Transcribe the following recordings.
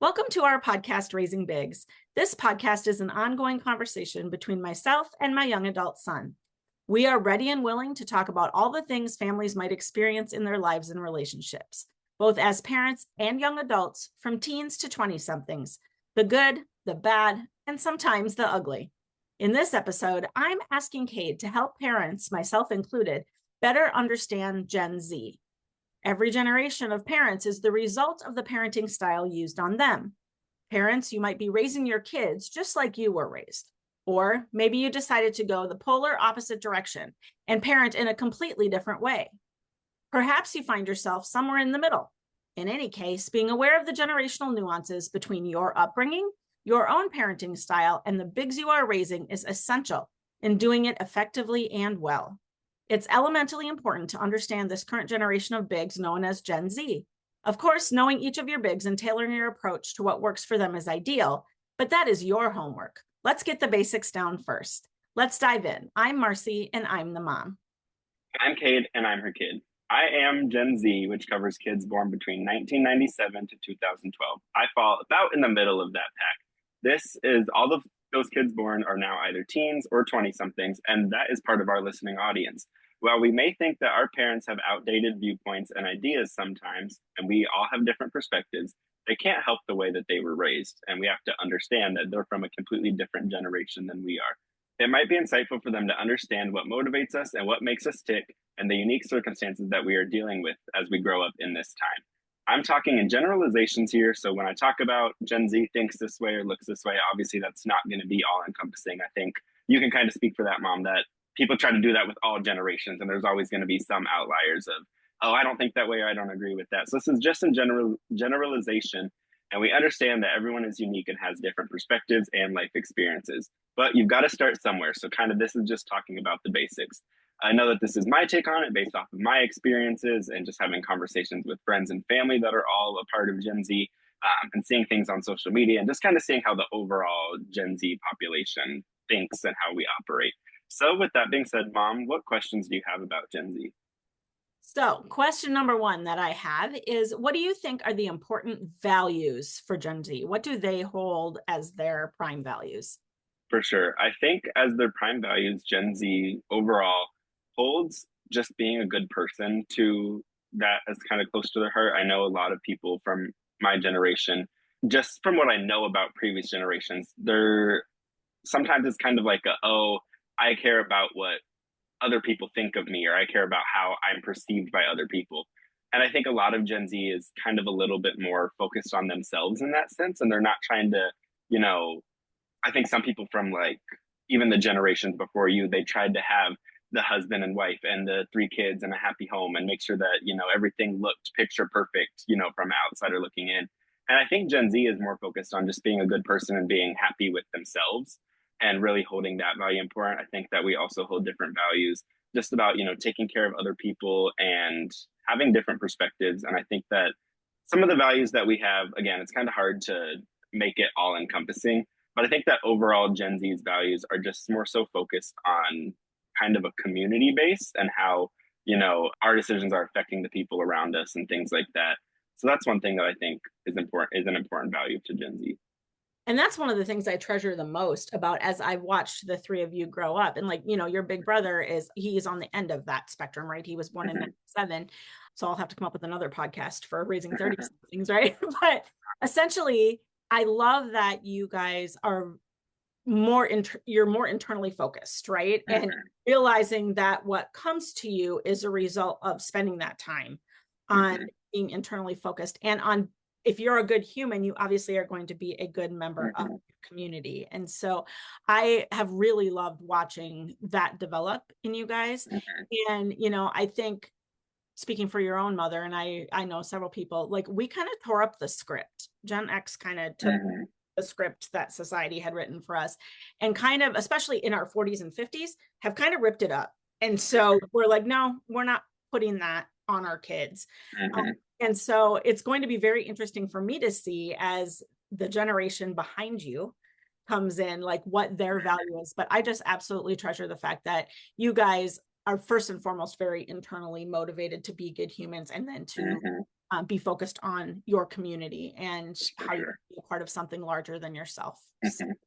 Welcome to our podcast, Raising Bigs. This podcast is an ongoing conversation between myself and my young adult son. We are ready and willing to talk about all the things families might experience in their lives and relationships, both as parents and young adults, from teens to 20-somethings, the good, the bad, and sometimes the ugly. In this episode, I'm asking Cayd to help parents, myself included, better understand Gen Z. Every generation of parents is the result of the parenting style used on them. Parents, you might be raising your kids just like you were raised. Or maybe you decided to go the polar opposite direction and parent in a completely different way. Perhaps you find yourself somewhere in the middle. In any case, being aware of the generational nuances between your upbringing, your own parenting style, and the bigs you are raising is essential in doing it effectively and well. It's elementally important to understand this current generation of bigs known as Gen Z. Of course, knowing each of your bigs and tailoring your approach to what works for them is ideal, but that is your homework. Let's get the basics down first. Let's dive in. I'm Marcy, and I'm the mom. I'm Cayd, and I'm her kid. I am Gen Z, which covers kids born between 1997 to 2012. I fall about in the middle of that pack. This is all of those kids born are now either teens or 20-somethings, and that is part of our listening audience. While we may think that our parents have outdated viewpoints and ideas sometimes, and we all have different perspectives, they can't help the way that they were raised, and we have to understand that they're from a completely different generation than we are. It might be insightful for them to understand what motivates us and what makes us tick, and the unique circumstances that we are dealing with as we grow up in this time. I'm talking in generalizations here, so when I talk about Gen Z thinks this way or looks this way, obviously that's not going to be all encompassing. I think you can kind of speak for that, Mom, that people try to do that with all generations, and there's always going to be some outliers of, oh, I don't think that way, or I don't agree with that. So this is just in generalization, and we understand that everyone is unique and has different perspectives and life experiences. But you've got to start somewhere. So kind of this is just talking about the basics. I know that this is my take on it based off of my experiences and just having conversations with friends and family that are all a part of Gen Z, and seeing things on social media and just kind of seeing how the overall Gen Z population thinks and how we operate. So with that being said, Mom, what questions do you have about Gen Z? So, question number one that I have is, what do you think are the important values for Gen Z? What do they hold as their prime values? For sure. I think as their prime values, Gen Z overall holds just being a good person to that as kind of close to their heart. I know a lot of people from my generation, just from what I know about previous generations, they're sometimes it's kind of like I care about what other people think of me, or I care about how I'm perceived by other people. And I think a lot of Gen Z is kind of a little bit more focused on themselves in that sense. And they're not trying to, I think some people from like even the generations before you, they tried to have the husband and wife and the three kids and a happy home and make sure that, everything looked picture perfect, from outsider looking in. And I think Gen Z is more focused on just being a good person and being happy with themselves and really holding that value important. I think that we also hold different values just about, taking care of other people and having different perspectives. And I think that some of the values that we have, again, it's kind of hard to make it all encompassing, but I think that overall Gen Z's values are just more so focused on kind of a community base and how, our decisions are affecting the people around us and things like that. So that's one thing that I think is an important value to Gen Z. And that's one of the things I treasure the most about as I've watched the three of you grow up. And your big brother he's on the end of that spectrum, right? He was born in 97. So I'll have to come up with another podcast for raising 30 things, right? But essentially, I love that you guys are you're more internally focused, right? And realizing that what comes to you is a result of spending that time on being internally focused and on, if you're a good human, you obviously are going to be a good member of your community. And so I have really loved watching that develop in you guys. And, I think, speaking for your own mother, and I know several people, like, we kind of tore up the script. Gen X kind of took the script that society had written for us and kind of, especially in our 40s and 50s, have kind of ripped it up. And so we're like, no, we're not putting that on our kids. And so it's going to be very interesting for me to see as the generation behind you comes in, like what their value is. But I just absolutely treasure the fact that you guys are first and foremost very internally motivated to be good humans and then to be focused on your community and For how you sure. be a part of something larger than yourself.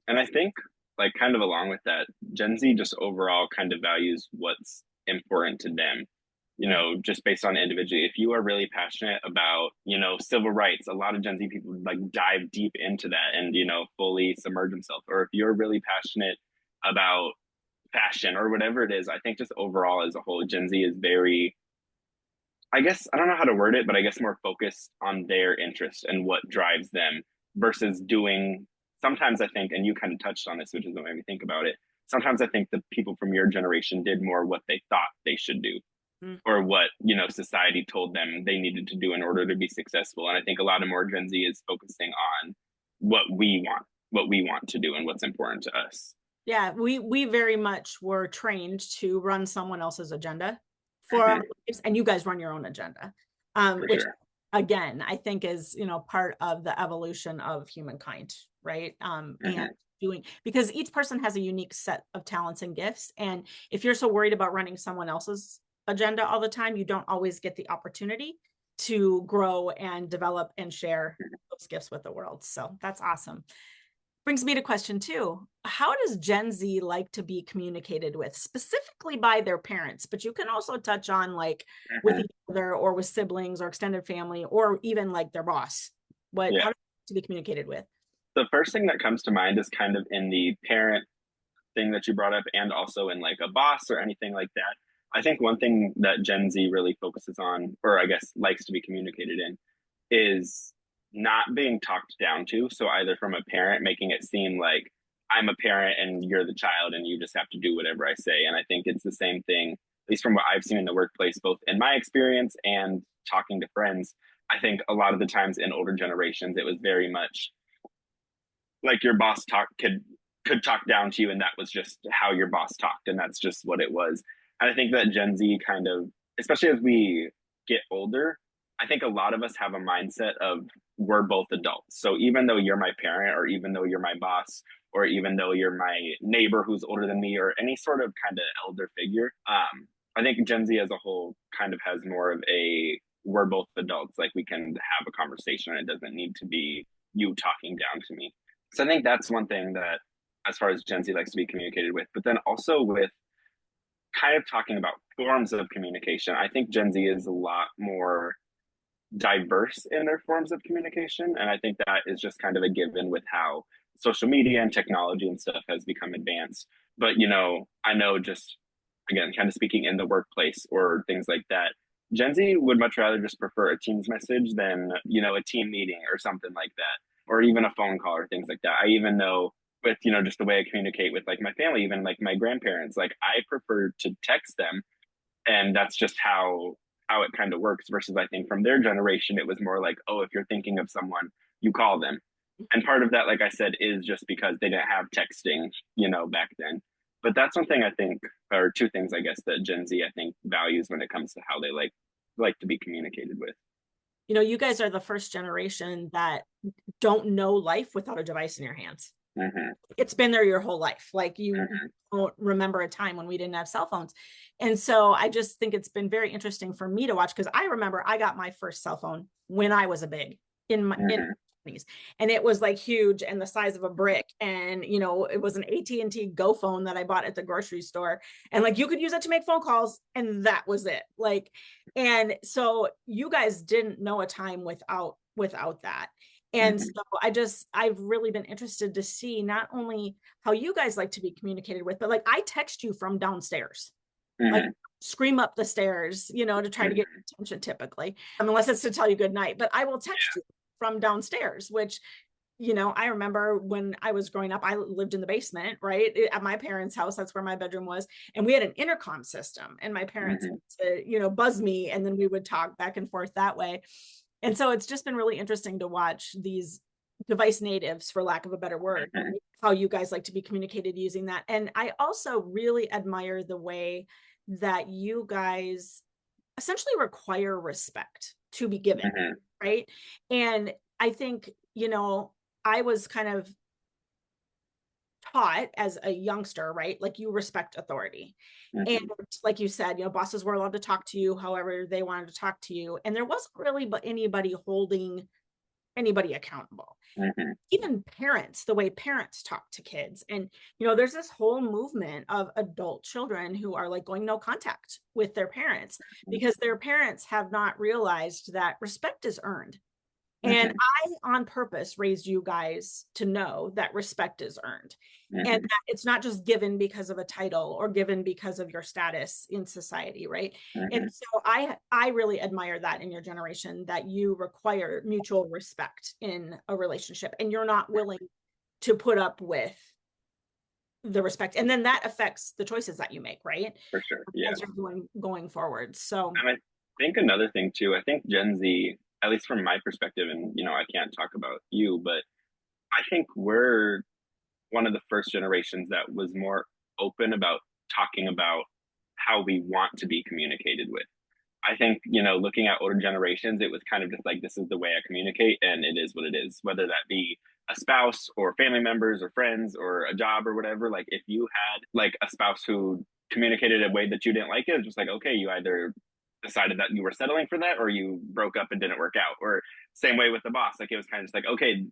And I think, like, kind of along with that, Gen Z just overall kind of values what's important to them. Just based on individually, if you are really passionate about, civil rights, a lot of Gen Z people like dive deep into that and, fully submerge themselves. Or if you're really passionate about fashion or whatever it is, I think just overall as a whole, Gen Z is very, I guess, I don't know how to word it, but I guess more focused on their interests and what drives them versus doing. Sometimes I think, and you kind of touched on this, which is what made me think about it. Sometimes I think the people from your generation did more what they thought they should do Mm. or what, society told them they needed to do in order to be successful. And I think a lot of more Gen Z is focusing on what we want to do and what's important to us. Yeah, we very much were trained to run someone else's agenda for our lives, and you guys run your own agenda, which Sure. again, I think is, part of the evolution of humankind, right? And because each person has a unique set of talents and gifts. And if you're so worried about running someone else's agenda all the time, you don't always get the opportunity to grow and develop and share those gifts with the world. So that's awesome. Brings me to question 2. How does Gen Z like to be communicated with, specifically by their parents? But you can also touch on like with each other or with siblings or extended family or even like their boss. How do they like to be communicated with? The first thing that comes to mind is kind of in the parent thing that you brought up and also in like a boss or anything like that. I think one thing that Gen Z really focuses on, or I guess likes to be communicated in, is not being talked down to. So either from a parent making it seem like I'm a parent and you're the child and you just have to do whatever I say. And I think it's the same thing, at least from what I've seen in the workplace, both in my experience and talking to friends. I think a lot of the times in older generations, it was very much like your boss could talk down to you, and that was just how your boss talked, and that's just what it was. And I think that Gen Z kind of, especially as we get older, I think a lot of us have a mindset of we're both adults. So even though you're my parent, or even though you're my boss, or even though you're my neighbor who's older than me, or any sort of kind of elder figure, I think Gen Z as a whole kind of has more of a we're both adults, like we can have a conversation, and it doesn't need to be you talking down to me. So I think that's one thing that, as far as Gen Z likes to be communicated with, but then also with kind of talking about forms of communication, I think Gen Z is a lot more diverse in their forms of communication. And I think that is just kind of a given with how social media and technology and stuff has become advanced. But, I know just, again, kind of speaking in the workplace or things like that, Gen Z would much rather just prefer a Teams message than, a team meeting or something like that, or even a phone call or things like that. I even know with, just the way I communicate with like my family, even like my grandparents, like I prefer to text them. And that's just how it kind of works versus I think from their generation, it was more like, oh, if you're thinking of someone, you call them. And part of that, like I said, is just because they didn't have texting, back then. But that's one thing I think, or two things, I guess, that Gen Z, I think, values when it comes to how they like to be communicated with. You guys are the first generation that don't know life without a device in your hands. It's been there your whole life. Like you don't remember a time when we didn't have cell phones. And so I just think it's been very interesting for me to watch, because I remember I got my first cell phone when I was a big in my 20s, and it was like huge and the size of a brick. And, it was an AT&T Go phone that I bought at the grocery store. And like, you could use it to make phone calls, and that was it. Like, and so you guys didn't know a time without that. And so I've really been interested to see not only how you guys like to be communicated with, but like I text you from downstairs, like scream up the stairs, to try to get your attention typically, unless it's to tell you good night, but I will text you from downstairs, which, I remember when I was growing up, I lived in the basement, right? At my parents' house, that's where my bedroom was. And we had an intercom system, and my parents would, buzz me, and then we would talk back and forth that way. And so it's just been really interesting to watch these device natives, for lack of a better word, how you guys like to be communicated using that. And I also really admire the way that you guys essentially require respect to be given, right? And I think, I was kind of taught as a youngster, right? Like you respect authority. And Mm-hmm. like you said, bosses were allowed to talk to you however they wanted to talk to you. And there wasn't really but anybody holding anybody accountable. Mm-hmm. Even parents, the way parents talk to kids. And, there's this whole movement of adult children who are like going no contact with their parents because their parents have not realized that respect is earned. And Mm-hmm. I, on purpose, raised you guys to know that respect is earned and Mm-hmm. that it's not just given because of a title or given because of your status in society, right? Mm-hmm. And so I really admire that in your generation, that you require mutual respect in a relationship and you're not willing to put up with the respect. And then that affects the choices that you make, right? For sure. Yeah. As you're going forward. So And I think another thing too, I think Gen Z, at least from my perspective, and I can't talk about you, but I think we're one of the first generations that was more open about talking about how we want to be communicated with. I think, looking at older generations, it was kind of just like, this is the way I communicate, and it is what it is, whether that be a spouse or family members or friends or a job or whatever. Like, if you had like a spouse who communicated a way that you didn't like it, it's just like, okay, you either decided that you were settling for that or you broke up and didn't work out. Or same way with the boss. Like, it was kind of just like, okay,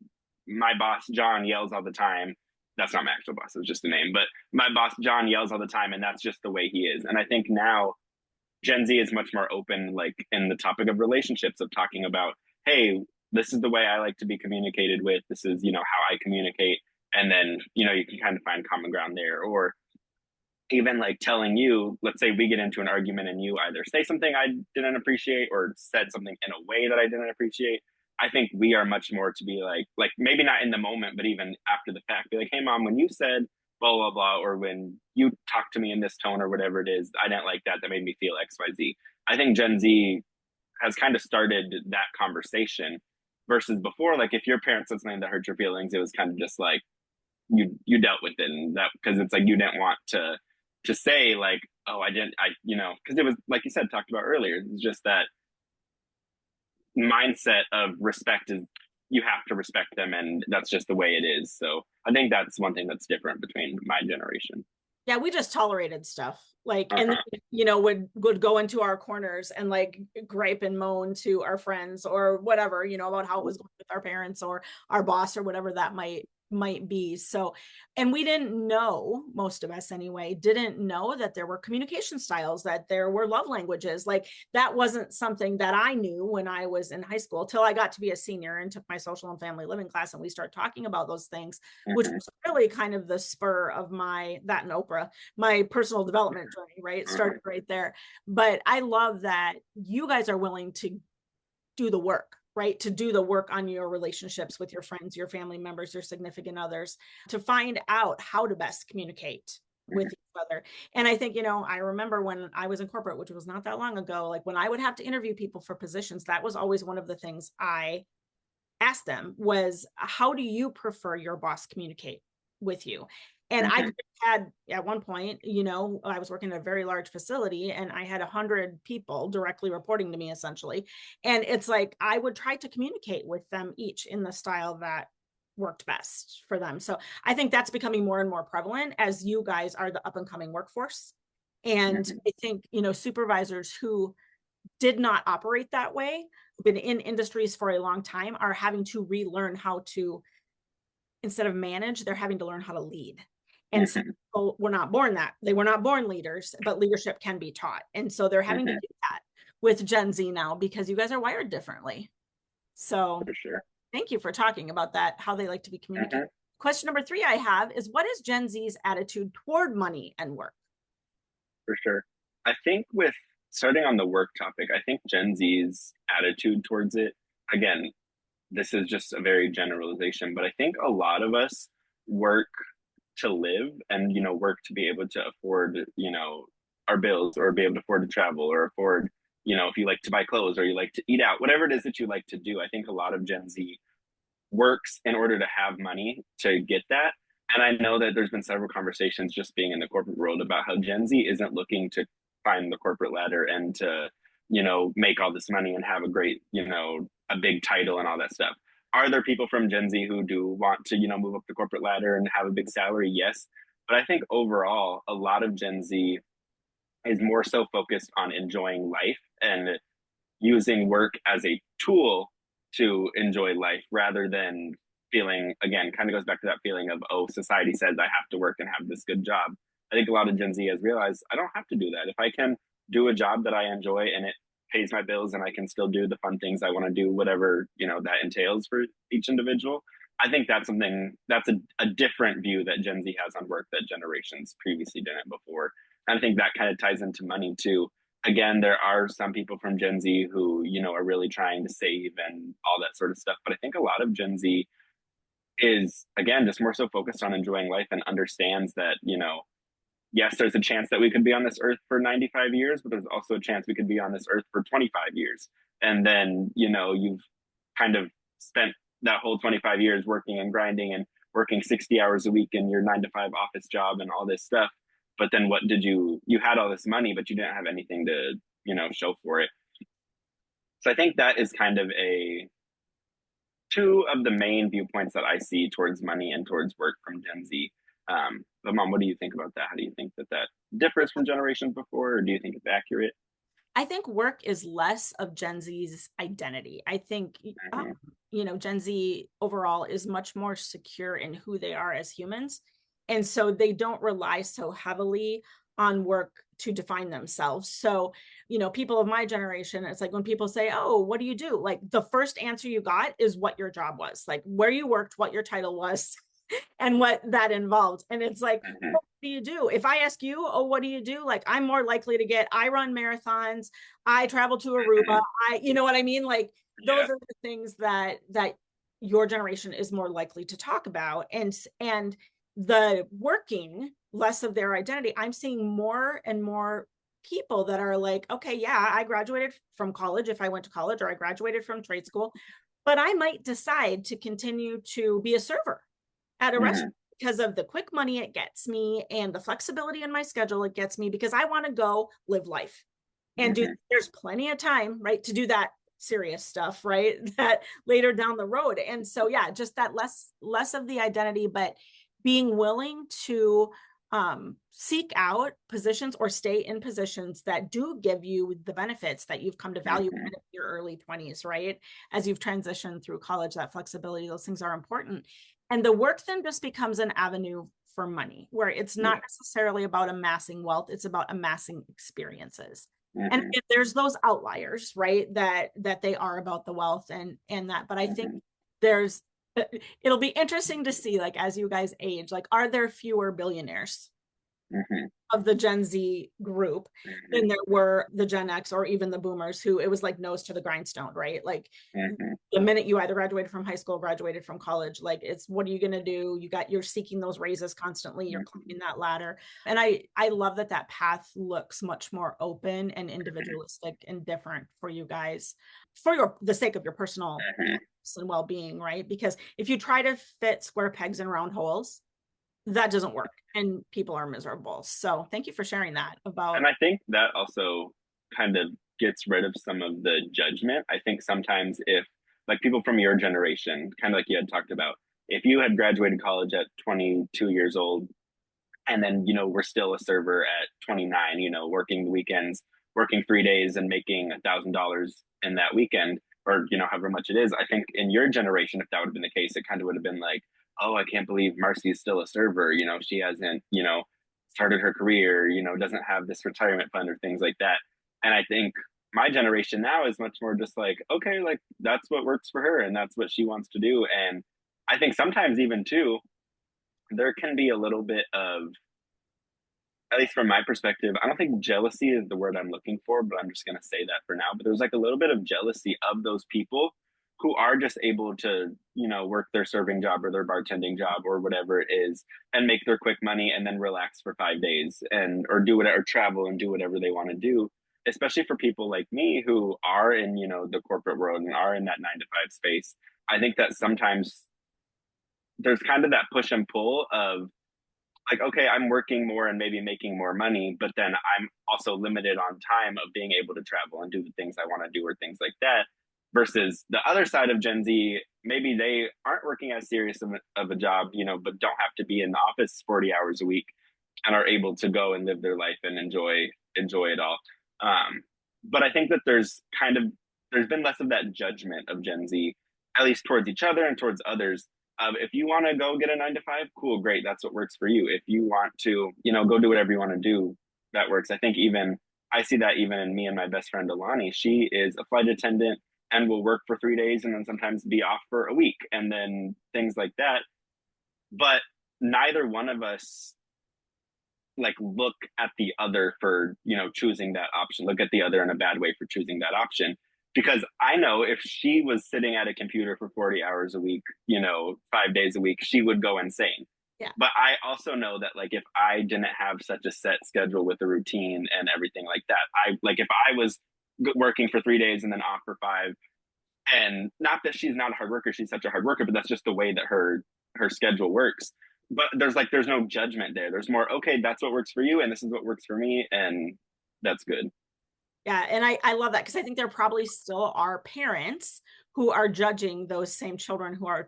my boss, John, yells all the time. That's not my actual boss, it was just a name. But my boss, John, yells all the time, and that's just the way he is. And I think now Gen Z is much more open, like in the topic of relationships, of talking about, hey, this is the way I like to be communicated with. This is, how I communicate. And then, you can kind of find common ground there. Or even like telling you, let's say we get into an argument and you either say something I didn't appreciate or said something in a way that I didn't appreciate. I think we are much more to be like maybe not in the moment, but even after the fact, be like, hey, mom, when you said blah, blah, blah, or when you talk to me in this tone or whatever it is, I didn't like that. That made me feel XYZ. I think Gen Z has kind of started that conversation versus before. Like, if your parents said something that hurt your feelings, it was kind of just like you dealt with it. And that, because it's like you didn't want to say like, oh, I didn't, because it was like you said, talked about earlier, it's just that mindset of respect is, you have to respect them, and that's just the way it is. So I think that's one thing that's different between my generation. yeah, we just tolerated stuff like, and Uh-huh. would go into our corners and like gripe and moan to our friends or whatever, about how it was going with our parents or our boss or whatever that might be. So, and we didn't know, most of us anyway, didn't know that there were communication styles, that there were love languages. Like, that wasn't something that I knew when I was in high school till I got to be a senior and took my social and family living class, and we started talking about those things, which Uh-huh. was really kind of the spur of that and Oprah, my personal development journey, right? It Uh-huh. started right there. But I love that you guys are willing to do the work, right? To do the work on your relationships with your friends, your family members, your significant others, to find out how to best communicate with Uh-huh. each other. And I think, I remember when I was in corporate, which was not that long ago, like when I would have to interview people for positions, that was always one of the things I asked them was, how do you prefer your boss communicate with you? And I Uh-huh. had at one point, I was working at a very large facility and I had 100 people directly reporting to me essentially. And it's like, I would try to communicate with them each in the style that worked best for them. So I think that's becoming more and more prevalent as you guys are the up and coming workforce. And Uh-huh. I think, supervisors who did not operate that way, been in industries for a long time, are having to relearn how to, instead of manage, they're having to learn how to lead. And so Uh-huh. we're not born that. They were not born leaders, but leadership can be taught. And so they're having to Uh-huh. do that with Gen Z now because you guys are wired differently. So For sure. thank you for talking about that, how they like to be Uh-huh. communicated. Question number 3 I have is, what is Gen Z's attitude toward money and work? For sure. I think with starting on the work topic, I think Gen Z's attitude towards it, again, this is just a very generalization, but I think a lot of us work to live and, work to be able to afford, our bills, or be able to afford to travel, or afford, if you like to buy clothes or you like to eat out, whatever it is that you like to do. I think a lot of Gen Z works in order to have money to get that. And I know that there's been several conversations just being in the corporate world about how Gen Z isn't looking to climb the corporate ladder and to, make all this money and have a great, a big title and all that stuff. Are there people from Gen Z who do want to, move up the corporate ladder and have a big salary? Yes. But I think overall, a lot of Gen Z is more so focused on enjoying life and using work as a tool to enjoy life rather than feeling, again, kind of goes back to that feeling of, oh, society says I have to work and have this good job. I think a lot of Gen Z has realized I don't have to do that. If I can do a job that I enjoy and it pays my bills and I can still do the fun things I want to do, whatever, that entails for each individual. I think that's a different view that Gen Z has on work that generations previously didn't before. And I think that kind of ties into money too. Again, there are some people from Gen Z who, are really trying to save and all that sort of stuff. But I think a lot of Gen Z is, again, just more so focused on enjoying life and understands that, yes, there's a chance that we could be on this earth for 95 years, but there's also a chance we could be on this earth for 25 years. And then, you've kind of spent that whole 25 years working and grinding and working 60 hours a week in your 9 to 5 office job and all this stuff. But then what did you had all this money, but you didn't have anything to, show for it. So I think that is kind of two of the main viewpoints that I see towards money and towards work from Gen Z. But Mom, what do you think about that? How do you think that differs from generations before, or do you think it's accurate? I think work is less of Gen Z's identity. I think, Gen Z overall is much more secure in who they are as humans. And so they don't rely so heavily on work to define themselves. So, people of my generation, it's like when people say, oh, what do you do? Like the first answer you got is what your job was, like where you worked, what your title was, and what that involved. And it's like, what do you do? If I ask you, oh, what do you do? Like, I'm more likely to get, I run marathons, I travel to Aruba, you know what I mean? Like, those are the things that your generation is more likely to talk about. And the working less of their identity. I'm seeing more and more people that are like, okay, yeah, I graduated from college if I went to college, or I graduated from trade school, but I might decide to continue to be a server at a restaurant because of the quick money it gets me and the flexibility in my schedule it gets me, because I want to go live life and there's plenty of time, right, to do that serious stuff, right, that later down the road. And so, yeah, just that less of the identity, but being willing to seek out positions or stay in positions that do give you the benefits that you've come to value in your early 20s, right? As you've transitioned through college, that flexibility, those things are important. And the work then just becomes an avenue for money, where it's not necessarily about amassing wealth, it's about amassing experiences. And there's those outliers, right, that they are about the wealth and that, but I think it'll be interesting to see, like, as you guys age, like, are there fewer billionaires of the Gen Z group than there were the Gen X or even the boomers, who it was like nose to the grindstone, right? Like the minute you either graduated from high school, graduated from college, like it's, what are you going to do? You're seeking those raises constantly. You're climbing that ladder. And I love that path looks much more open and individualistic and different for you guys, for the sake of your personal and well-being, right? Because if you try to fit square pegs in round holes, that doesn't work and people are miserable. So thank you for sharing that about. And I think that also kind of gets rid of some of the judgment. I think sometimes if, like, people from your generation, kind of like you had talked about, if you had graduated college at 22 years old and then, we're still a server at 29, working weekends, working 3 days and making $1,000 in that weekend, or, however much it is, I think in your generation, if that would have been the case, it kind of would have been like, oh, I can't believe Marcy is still a server. She hasn't, started her career, doesn't have this retirement fund or things like that. And I think my generation now is much more just like, okay, like that's what works for her and that's what she wants to do. And I think sometimes even too, there can be a little bit of, at least from my perspective, I don't think jealousy is the word I'm looking for, but I'm just going to say that for now. But there's like a little bit of jealousy of those people who are just able to, work their serving job or their bartending job or whatever it is and make their quick money and then relax for 5 days or do whatever, or travel and do whatever they want to do. Especially for people like me who are in, the corporate world and are in that 9 to 5 space. I think that sometimes there's kind of that push and pull of like, okay, I'm working more and maybe making more money, but then I'm also limited on time of being able to travel and do the things I want to do or things like that. Versus the other side of Gen Z maybe they aren't working as serious of a job, but don't have to be in the office 40 hours a week and are able to go and live their life and enjoy it all. But I think that there's been less of that judgment of Gen Z, at least towards each other and towards others. If you want to go get a 9 to 5, cool, great, that's what works for you. If you want to, go do whatever you want to do, that works. I think even I see that even in me and my best friend Alani. She is a flight attendant and will work for 3 days and then sometimes be off for a week and then things like that. But neither one of us like look at the other for choosing that option, look at the other in a bad way for choosing that option, because I know if she was sitting at a computer for 40 hours a week, 5 days a week, she would go insane. Yeah. But I also know that like if I didn't have such a set schedule with a routine and everything like that, if I was working for 3 days and then off for 5, and not that she's not a hard worker, she's such a hard worker, but that's just the way that her schedule works. But there's no judgment there. There's more, okay, that's what works for you and this is what works for me, and that's good. Yeah. And I love that, because I think there probably still are parents who are judging those same children who are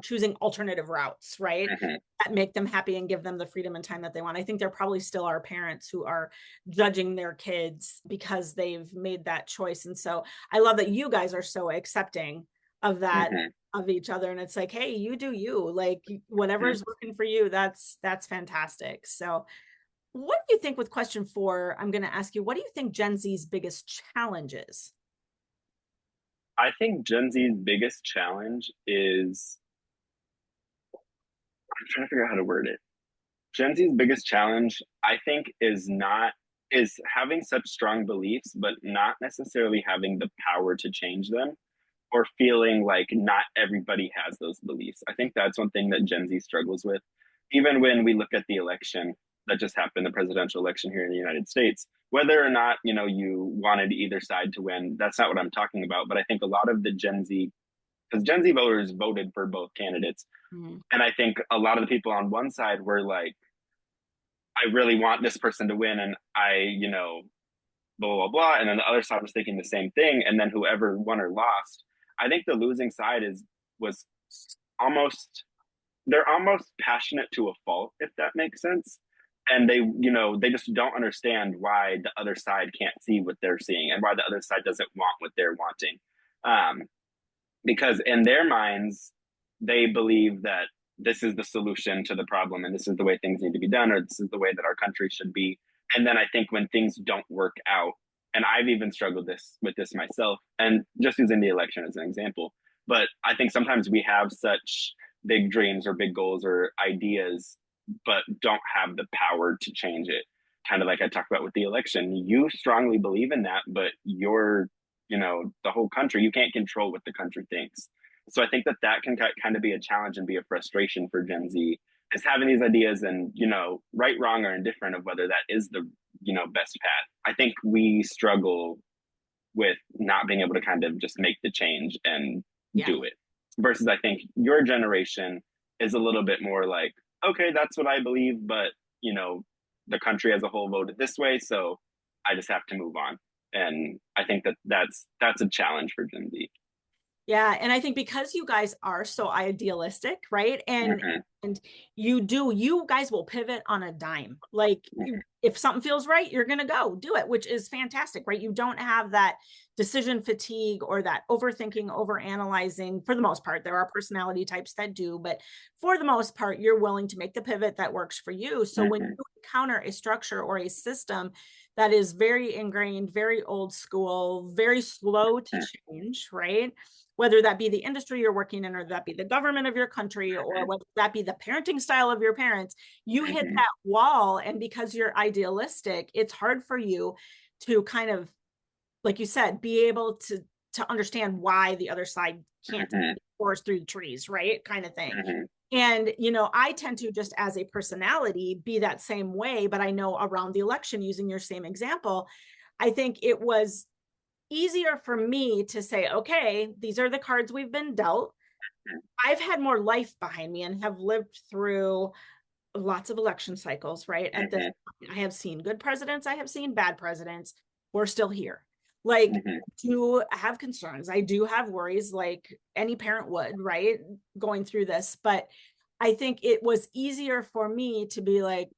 choosing alternative routes, right? Mm-hmm. That make them happy and give them the freedom and time that they want. I think there probably still are parents who are judging their kids because they've made that choice. And so I love that you guys are so accepting of that, Mm-hmm. of each other. And it's like, hey, you do you, like whatever is working for you. That's fantastic. So what do you think, with question 4, I'm going to ask you, what do you think Gen Z's biggest challenge is? I think Gen Z's biggest challenge is, I'm trying to figure out how to word it. Gen Z's biggest challenge, I think, is having such strong beliefs, but not necessarily having the power to change them, or feeling like not everybody has those beliefs. I think that's one thing that Gen Z struggles with. Even when we look at the election that just happened, the presidential election here in the United States, whether or not, you wanted either side to win, that's not what I'm talking about. But I think a lot of the Gen Z, because Gen Z voters voted for both candidates. Mm-hmm. And I think a lot of the people on one side were like, I really want this person to win, and blah, blah, blah. And then the other side was thinking the same thing. And then whoever won or lost, I think the losing side was almost, they're almost passionate to a fault, if that makes sense. And they just don't understand why the other side can't see what they're seeing and why the other side doesn't want what they're wanting. Because in their minds, they believe that this is the solution to the problem and this is the way things need to be done, or this is the way that our country should be. And then I think when things don't work out, and I've even struggled with this myself, and just using the election as an example, but I think sometimes we have such big dreams or big goals or ideas, but don't have the power to change it. Kind of like I talked about with the election, you strongly believe in that, but you're, the whole country, you can't control what the country thinks. So I think that can kind of be a challenge and be a frustration for Gen Z, is having these ideas and, right, wrong, or indifferent of whether that is the, best path. I think we struggle with not being able to kind of just make the change and do it. Versus I think your generation is a little bit more like, okay, that's what I believe, but, the country as a whole voted this way, so I just have to move on. And I think that's a challenge for Gen Z. Yeah. And I think because you guys are so idealistic, right? And you guys will pivot on a dime. Like if something feels right, you're going to go do it, which is fantastic, right? You don't have that decision fatigue or that overthinking, overanalyzing. For the most part, there are personality types that do, but for the most part, you're willing to make the pivot that works for you. So when you encounter a structure or a system that is very ingrained, very old school, very slow to change, right? Whether that be the industry you're working in, or that be the government of your country, or whether that be the parenting style of your parents, you hit that wall. And because you're idealistic, it's hard for you to kind of, like you said, be able to understand why the other side can't force through the trees, right? Kind of thing. And, I tend to, just as a personality, be that same way. But I know around the election, using your same example, I think it was easier for me to say, okay, these are the cards we've been dealt. I've had more life behind me and have lived through lots of election cycles, right? At this point, I have seen good presidents, I have seen bad presidents. We're still here. Like, Mm-hmm. do have concerns. I do have worries like any parent would, right? Going through this. But I think it was easier for me to be like,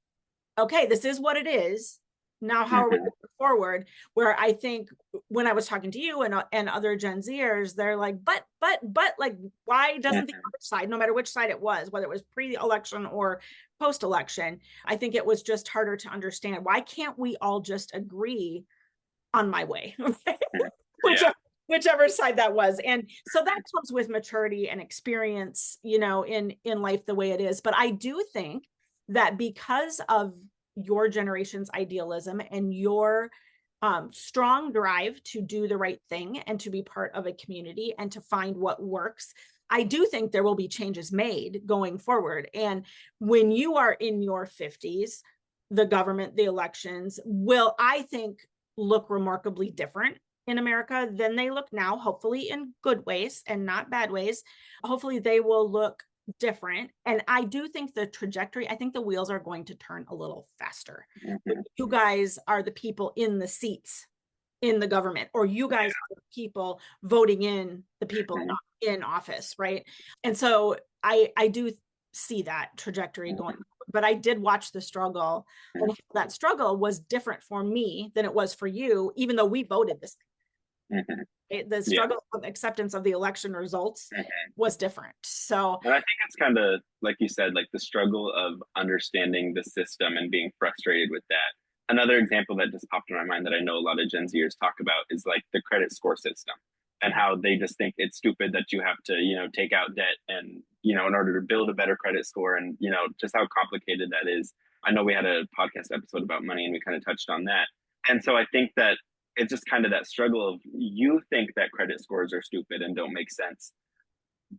okay, this is what it is. Now, how are we Mm-hmm. moving forward? Where I think when I was talking to you and other Gen Zers, they're like, but, like, why doesn't the Mm-hmm. other side, no matter which side it was, whether it was pre-election or post-election, I think it was just harder to understand. Why can't we all just agree on my way? Yeah. whichever whichever side that was. And so that comes with maturity and experience, in life the way it is. But I do think that because of your generation's idealism and your strong drive to do the right thing and to be part of a community and to find what works, I do think there will be changes made going forward. And when you are in your 50s, the government, the elections will, I think, look remarkably different in America than they look now, hopefully in good ways and not bad ways. Hopefully they will look different. And I do think the trajectory, I think the wheels are going to turn a little faster. Mm-hmm. You guys are the people in the seats in the government, or you guys are the people voting in the people Mm-hmm. in office, right? And so I do see that trajectory going, but I did watch the struggle, and that struggle was different for me than it was for you, even though we voted this. Mm-hmm. The Yeah. struggle of acceptance of the election results Mm-hmm. was different. So And I think it's kind of like you said, like the struggle of understanding the system and being frustrated with that. Another example that just popped in my mind that I know a lot of Gen Zers talk about is like the credit score system and how they just think it's stupid that you have to, take out debt and, in order to build a better credit score and, just how complicated that is. I know we had a podcast episode about money and we kind of touched on that. And so I think that it's just kind of that struggle of you think that credit scores are stupid and don't make sense,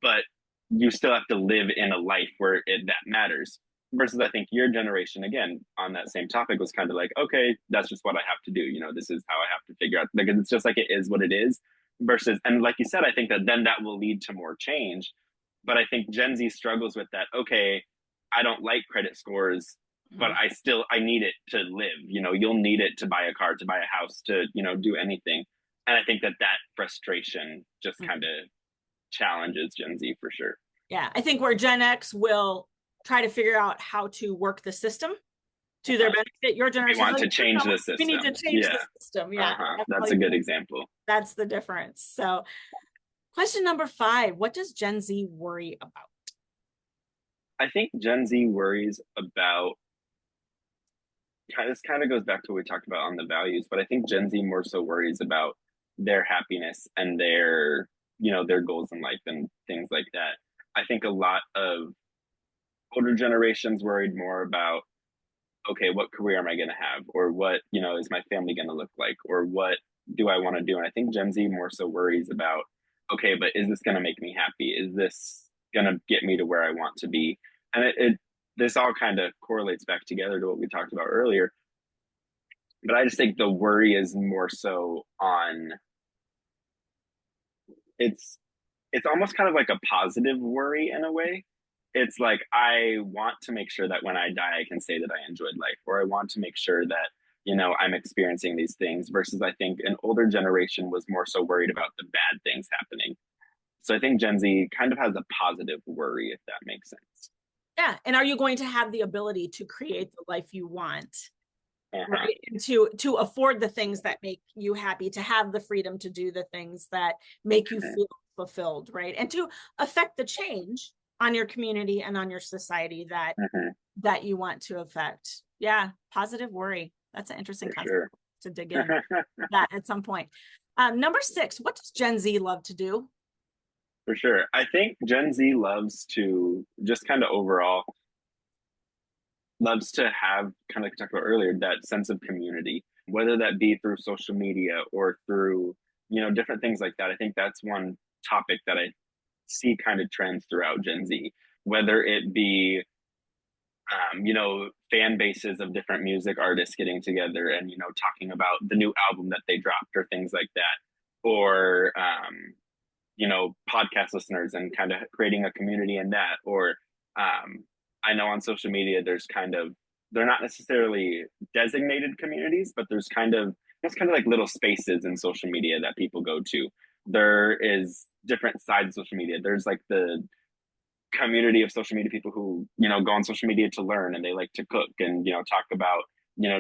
but you still have to live in a life where that matters. Versus, I think your generation, again, on that same topic, was kind of like, okay, that's just what I have to do. This is how I have to figure out. Like, it's just like it is what it is. Versus, and like you said, I think that then that will lead to more change. But I think Gen Z struggles with that. Okay, I don't like credit scores, but I need it to live. You'll need it to buy a car, to buy a house, to, do anything. And I think that frustration just kind of challenges Gen Z for sure. yeah, I think where Gen X will try to figure out how to work the system to their benefit, your generation want to change the system. We need to change the system. Yeah, that's a good example. That's the difference. So question number 5, what does Gen Z worry about? I think Gen Z worries about, this kind of goes back to what we talked about on the values, but I think Gen Z more so worries about their happiness and their, their goals in life and things like that. I think a lot of older generations worried more about, okay, what career am I going to have? Or what, is my family going to look like? Or what do I want to do? And I think Gen Z more so worries about, okay, but is this going to make me happy? Is this going to get me to where I want to be? And this all kind of correlates back together to what we talked about earlier. But I just think the worry is more so on, it's almost kind of like a positive worry in a way. It's like, I want to make sure that when I die, I can say that I enjoyed life, or I want to make sure that, I'm experiencing these things, versus I think an older generation was more so worried about the bad things happening. So I think Gen Z kind of has a positive worry, if that makes sense. Yeah. And are you going to have the ability to create the life you want? Right. And to afford the things that make you happy, to have the freedom to do the things that make you feel fulfilled, right? And to affect the change on your community and on your society that you want to affect. Yeah, positive worry. That's an interesting concept to dig in that at some point. Number 6, what does Gen Z love to do? For sure. I think Gen Z loves to just kind of overall loves to have, kind of talked about earlier, that sense of community, whether that be through social media or through, different things like that. I think that's one topic that I see kind of trends throughout Gen Z, whether it be, fan bases of different music artists getting together and, talking about the new album that they dropped or things like that, or, podcast listeners and kind of creating a community in that, or, I know on social media, there's kind of, they're not necessarily designated communities, but there's kind of, it's kind of like little spaces in social media that people go to. There is different sides of social media. There's like the community of social media people who, go on social media to learn, and they like to cook and, talk about,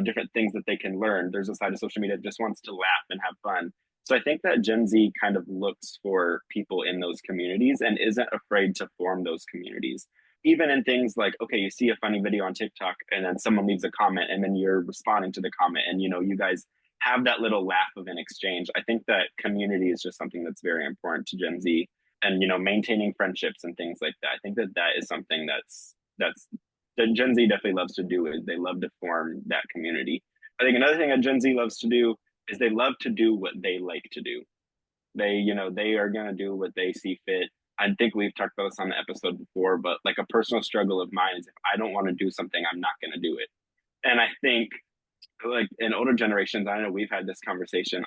different things that they can learn. There's a side of social media that just wants to laugh and have fun. So I think that Gen Z kind of looks for people in those communities and isn't afraid to form those communities. Even in things like, okay, you see a funny video on TikTok and then someone leaves a comment and then you're responding to the comment, and, you guys have that little laugh of an exchange. I think that community is just something that's very important to Gen Z, and, maintaining friendships and things like that. I think that that is something that Gen Z definitely loves to do. Is they love to form that community. I think another thing that Gen Z loves to do is they love to do what they like to do. They are going to do what they see fit. I think we've talked about this on the episode before, but like a personal struggle of mine is, if I don't want to do something, I'm not going to do it. And I think, like, in older generations, I know we've had this conversation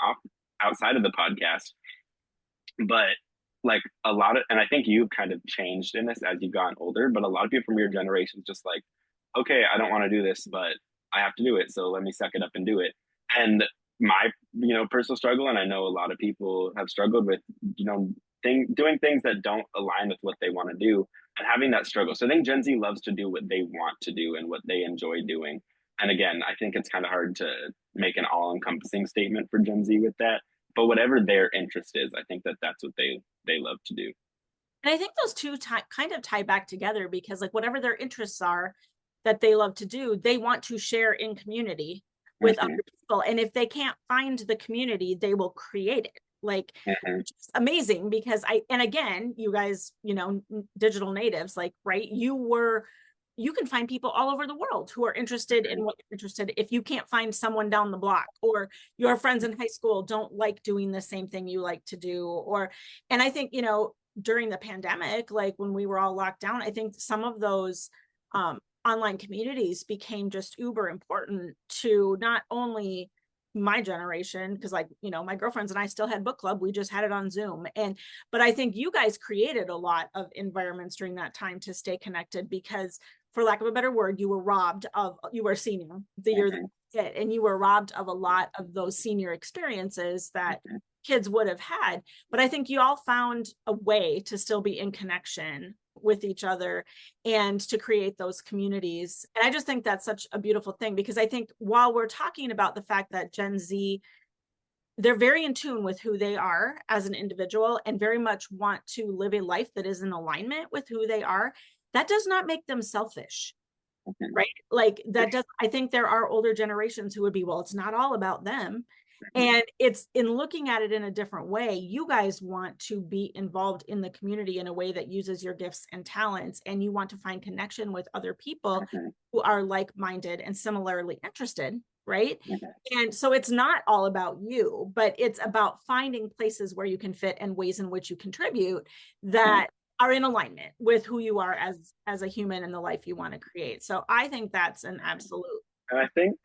outside of the podcast, but like a lot of, and I think you've kind of changed in this as you've gotten older, but a lot of people from your generation is just like, okay, I don't want to do this, but I have to do it, so let me suck it up and do it. And my, personal struggle, and I know a lot of people have struggled with, doing things that don't align with what they want to do, and having that struggle. So I think Gen Z loves to do what they want to do and what they enjoy doing. And again, I think it's kind of hard to make an all-encompassing statement for Gen Z with that, but whatever their interest is, I think that that's what they love to do. And I think those two kind of tie back together, because like whatever their interests are that they love to do, they want to share in community with other people. And if they can't find the community, they will create it. Like, which is amazing, because and again, you guys, digital natives, like, right, you can find people all over the world who are interested in what you're interested in. If you can't find someone down the block, or your friends in high school don't like doing the same thing you like to do, and I think, during the pandemic, like when we were all locked down, I think some of those online communities became just uber important to not only my generation, because like, my girlfriends and I still had book club, we just had it on Zoom, but I think you guys created a lot of environments during that time to stay connected, because for lack of a better word, you were a senior the year that you did, and you were robbed of a lot of those senior experiences that kids would have had. But I think you all found a way to still be in connection with each other and to create those communities. And I just think that's such a beautiful thing, because I think while we're talking about the fact that Gen Z, they're very in tune with who they are as an individual and very much want to live a life that is in alignment with who they are, that does not make them selfish, right? Like that does, I think there are older generations who would be, well, it's not all about them. And it's in looking at it in a different way. You guys want to be involved in the community in a way that uses your gifts and talents, and you want to find connection with other people who are like-minded and similarly interested, right? And so it's not all about you, but it's about finding places where you can fit and ways in which you contribute that are in alignment with who you are as a human and the life you want to create. So I think that's an absolute. And I think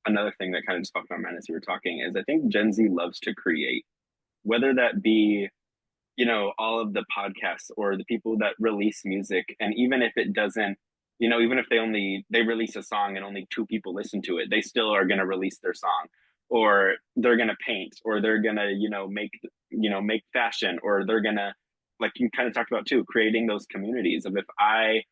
another thing that kind of just popped in my mind as you were talking is, I think Gen Z loves to create, whether that be, all of the podcasts or the people that release music. And even if it doesn't, even if they release a song and only 2 people listen to it, they still are going to release their song, or they're going to paint, or they're going to, make fashion, or they're going to, like you kind of talked about too, creating those communities of, if I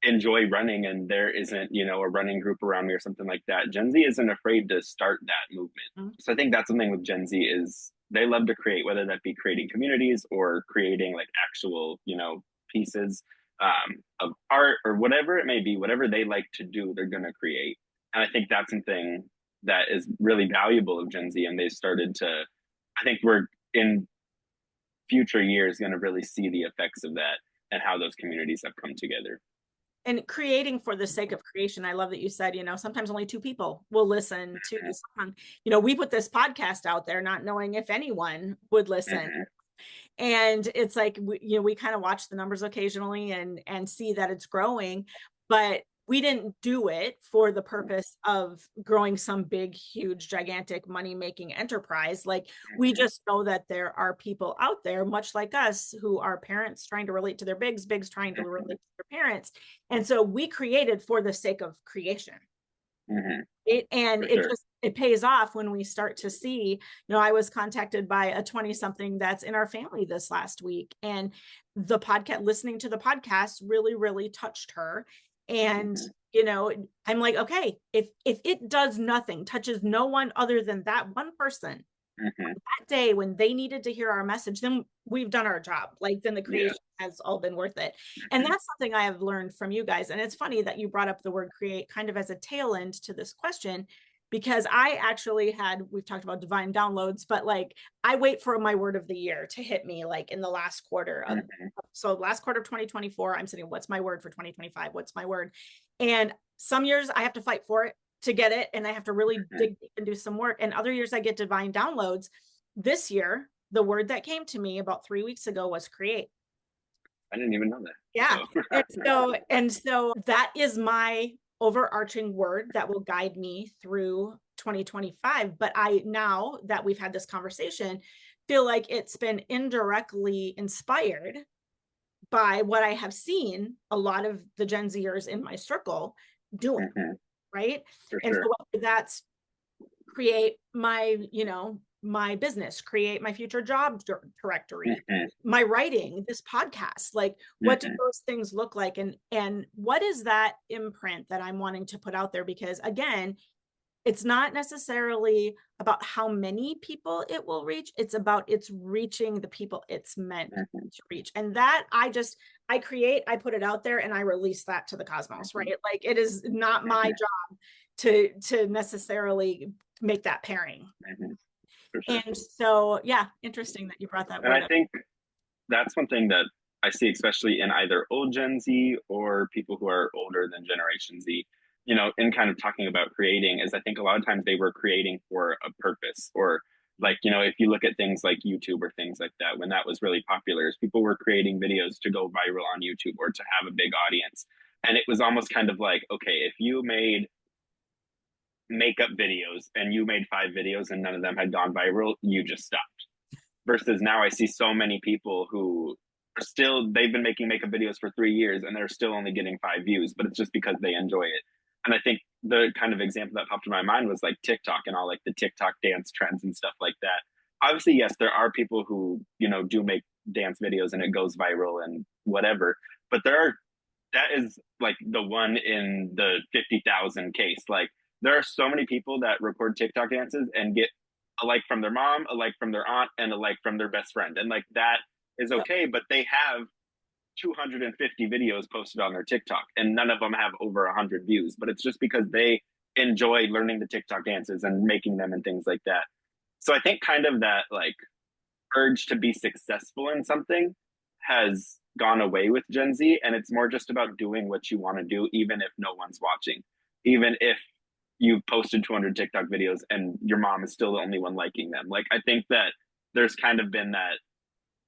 enjoy running and there isn't, a running group around me or something like that, Gen Z isn't afraid to start that movement. So I think that's something with Gen Z is they love to create, whether that be creating communities or creating like actual, pieces of art or whatever it may be, whatever they like to do, they're going to create. And I think that's something that is really valuable of Gen Z. And they started to, I think we're in future years going to really see the effects of that and how those communities have come together. And creating for the sake of creation. I love that you said, sometimes only 2 people will listen to the song. We put this podcast out there not knowing if anyone would listen. And it's like, we kind of watch the numbers occasionally and see that it's growing, but we didn't do it for the purpose of growing some big, huge, gigantic money-making enterprise. Like, we just know that there are people out there, much like us, who are parents trying to relate to their bigs trying to relate to their parents. And so we created for the sake of creation. And it pays off when we start to see, I was contacted by a 20 something that's in our family this last week, and listening to the podcast really, really touched her. And, I'm like, okay, if it does nothing, touches no one other than that one person, that day when they needed to hear our message, then we've done our job. Like, then the creation has all been worth it. And that's something I have learned from you guys. And it's funny that you brought up the word create kind of as a tail end to this question, because I actually we've talked about divine downloads, but like, I wait for my word of the year to hit me, like in the last quarter of, so last quarter of 2024, I'm sitting, what's my word for 2025? What's my word? And some years I have to fight for it to get it, and I have to really dig deep and do some work. And other years I get divine downloads. This year, the word that came to me about 3 weeks ago was create. I didn't even know that. Yeah. And so that is my overarching word that will guide me through 2025. But now that we've had this conversation, feel like it's been indirectly inspired by what I have seen a lot of the Gen Zers in my circle doing. Right. And so whether that's create my, my business, create my future job directory, my writing, this podcast, like what do those things look like? And what is that imprint that I'm wanting to put out there? Because again, it's not necessarily about how many people it will reach. It's about it's reaching the people it's meant to reach. And that I create, I put it out there, and I release that to the cosmos, right? Like, it is not my job to necessarily make that pairing. Sure. And so, yeah, interesting that you brought that. And I think that's one thing that I see, especially in either old Gen Z or people who are older than Generation Z, in kind of talking about creating, is I think a lot of times they were creating for a purpose, or like, if you look at things like YouTube or things like that, when that was really popular, is people were creating videos to go viral on YouTube or to have a big audience. And it was almost kind of like, okay, if you made makeup videos and you made 5 videos and none of them had gone viral, you just stopped. Versus now I see so many people who are they've been making makeup videos for 3 years and they're still only getting 5 views, but it's just because they enjoy it. And I think the kind of example that popped in my mind was like TikTok and all like the TikTok dance trends and stuff like that. Obviously, yes, there are people who, do make dance videos and it goes viral and whatever, but that is like the one in the 50,000 case. Like, there are so many people that record TikTok dances and get a like from their mom, a like from their aunt, and a like from their best friend. And like, that is okay, but they have 250 videos posted on their TikTok and none of them have over 100 views, but it's just because they enjoy learning the TikTok dances and making them and things like that. So I think kind of that like urge to be successful in something has gone away with Gen Z, and it's more just about doing what you want to do, even if no one's watching, even if you've posted 200 TikTok videos and your mom is still the only one liking them. Like, I think that there's kind of been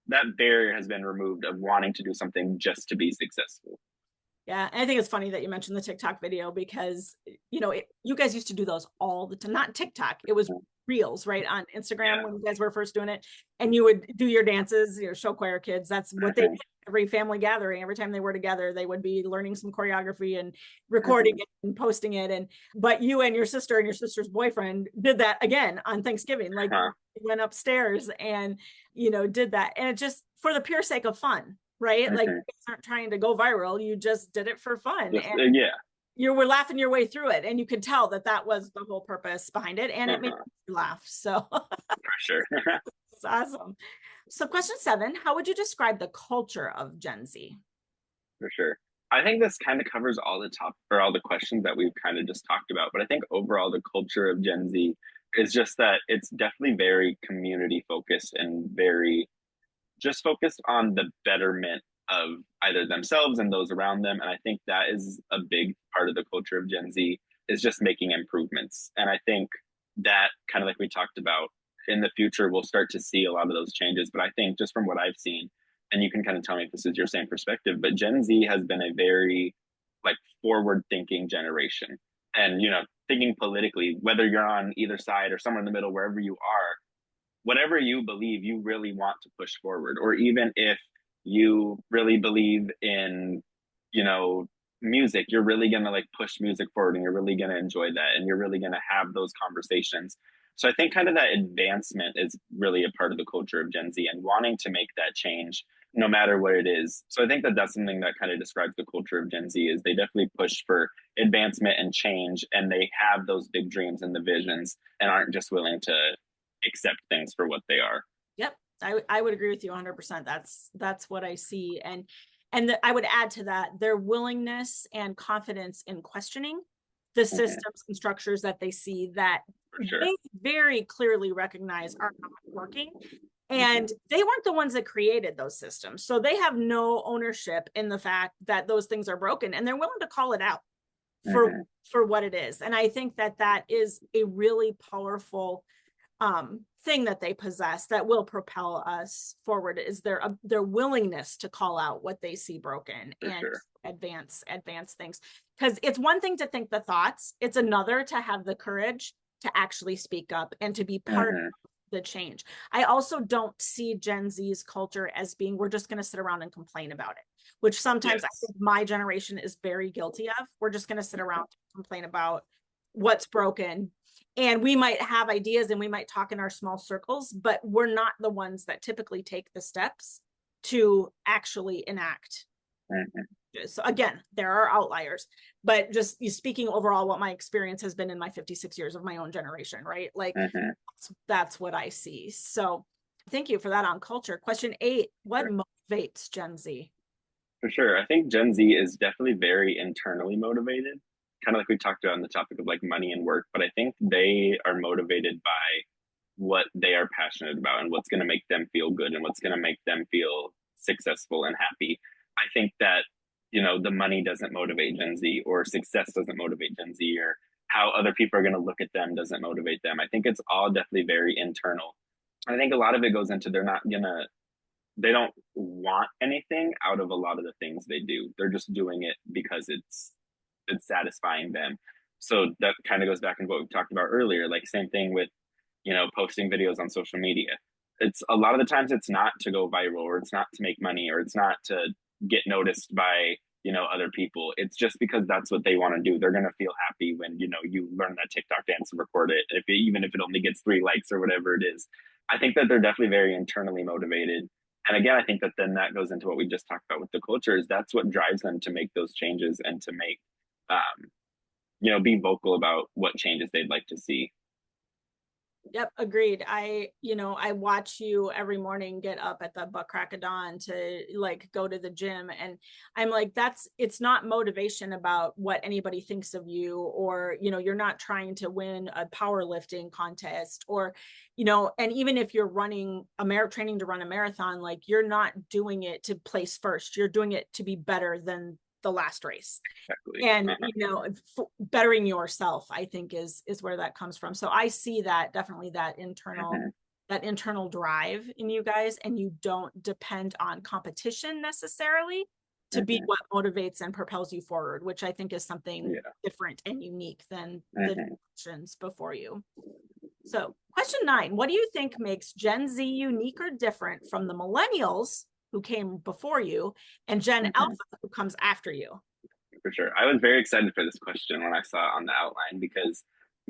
that barrier has been removed of wanting to do something just to be successful. Yeah. And I think it's funny that you mentioned the TikTok video, because, you guys used to do those all the time, not TikTok. It was Reels, right? On Instagram when you guys were first doing it, and you would do your dances, your show choir kids. That's what they did. Every family gathering, every time they were together, they would be learning some choreography and recording it and posting it. But you and your sister and your sister's boyfriend did that again on Thanksgiving. Like, went upstairs and, did that. And it just for the pure sake of fun, right? Like, you guys aren't trying to go viral. You just did it for fun. You were laughing your way through it, and you could tell that was the whole purpose behind it, and it made me laugh. So for sure. It's awesome. So question 7, how would you describe the culture of Gen Z? For sure. I think this kind of covers all the questions that we've kind of just talked about. But I think overall the culture of Gen Z is just that it's definitely very community focused and very just focused on the betterment of either themselves and those around them. And I think that is a big part of the culture of Gen Z, is just making improvements. And I think that, kind of like we talked about, in the future, we'll start to see a lot of those changes. But I think just from what I've seen, and you can kind of tell me if this is your same perspective, but Gen Z has been a very like forward thinking generation. And, thinking politically, whether you're on either side or somewhere in the middle, wherever you are, whatever you believe, you really want to push forward. Or even if you really believe in, music, you're really going to like push music forward and you're really going to enjoy that and you're really going to have those conversations. So I think kind of that advancement is really a part of the culture of Gen Z and wanting to make that change no matter what it is. So I think that that's something that kind of describes the culture of Gen Z is they definitely push for advancement and change and they have those big dreams and the visions and aren't just willing to accept things for what they are. Yep. I would agree with you 100%. That's what I see. And I would add to that their willingness and confidence in questioning the systems and structures that they see that they very clearly recognize are not working. And they weren't the ones that created those systems. So they have no ownership in the fact that those things are broken and they're willing to call it out for what it is. And I think that that is a really powerful thing that they possess that will propel us forward is their willingness to call out what they see broken and advance things. Because it's one thing to think the thoughts, it's another to have the courage to actually speak up and to be part of the change. I also don't see Gen Z's culture as being, we're just going to sit around and complain about it, which sometimes I think my generation is very guilty of. We're just going to sit around and complain about what's broken. And we might have ideas and we might talk in our small circles, but we're not the ones that typically take the steps to actually enact. So again, there are outliers, but just speaking overall, what my experience has been in my 56 years of my own generation, right? Like that's what I see. So thank you for that on culture. Question 8, what motivates Gen Z? For sure. I think Gen Z is definitely very internally motivated, kind of like we talked about on the topic of like money and work, but I think they are motivated by what they are passionate about and what's going to make them feel good and what's going to make them feel successful and happy. I think that, you know, the money doesn't motivate Gen Z or success doesn't motivate Gen Z or how other people are going to look at them doesn't motivate them. I think it's all definitely very internal. I think a lot of it goes into they don't want anything out of a lot of the things they do. They're just doing it because it's satisfying them. So that kind of goes back into what we talked about earlier. Like same thing with, you know, posting videos on social media. It's a lot of the times it's not to go viral or it's not to make money or it's not to get noticed by, you know, other people. It's just because that's what they want to do. They're going to feel happy when, you know, you learn that TikTok dance and record it, even if it only gets 3 likes or whatever it is. I think that they're definitely very internally motivated. And again, I think that then that goes into what we just talked about with the culture is that's what drives them to make those changes and to make, you know, be vocal about what changes they'd like to see. Yep, agreed. I watch you every morning get up at the butt crack of dawn to like go to the gym. And I'm like, it's not motivation about what anybody thinks of you, or, you know, you're not trying to win a powerlifting contest or, you know, and even if you're running training to run a marathon, like you're not doing it to place first, you're doing it to be better than the last race. Exactly. And you know, bettering yourself, I think is where that comes from. So I see that definitely that internal drive in you guys, and you don't depend on competition necessarily to be what motivates and propels you forward, which I think is something different and unique than the generations before you. So question 9, what do you think makes Gen Z unique or different from the millennials who came before you and Gen Alpha who comes after you? For sure. I was very excited for this question when I saw it on the outline because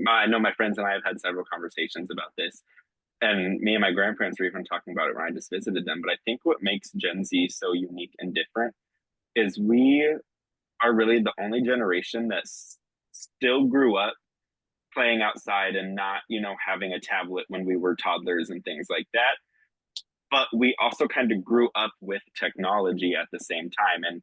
I know my friends and I have had several conversations about this. And me and my grandparents were even talking about it when I just visited them. But I think what makes Gen Z so unique and different is we are really the only generation that still grew up playing outside and not, you know, having a tablet when we were toddlers and things like that. But we also kind of grew up with technology at the same time. And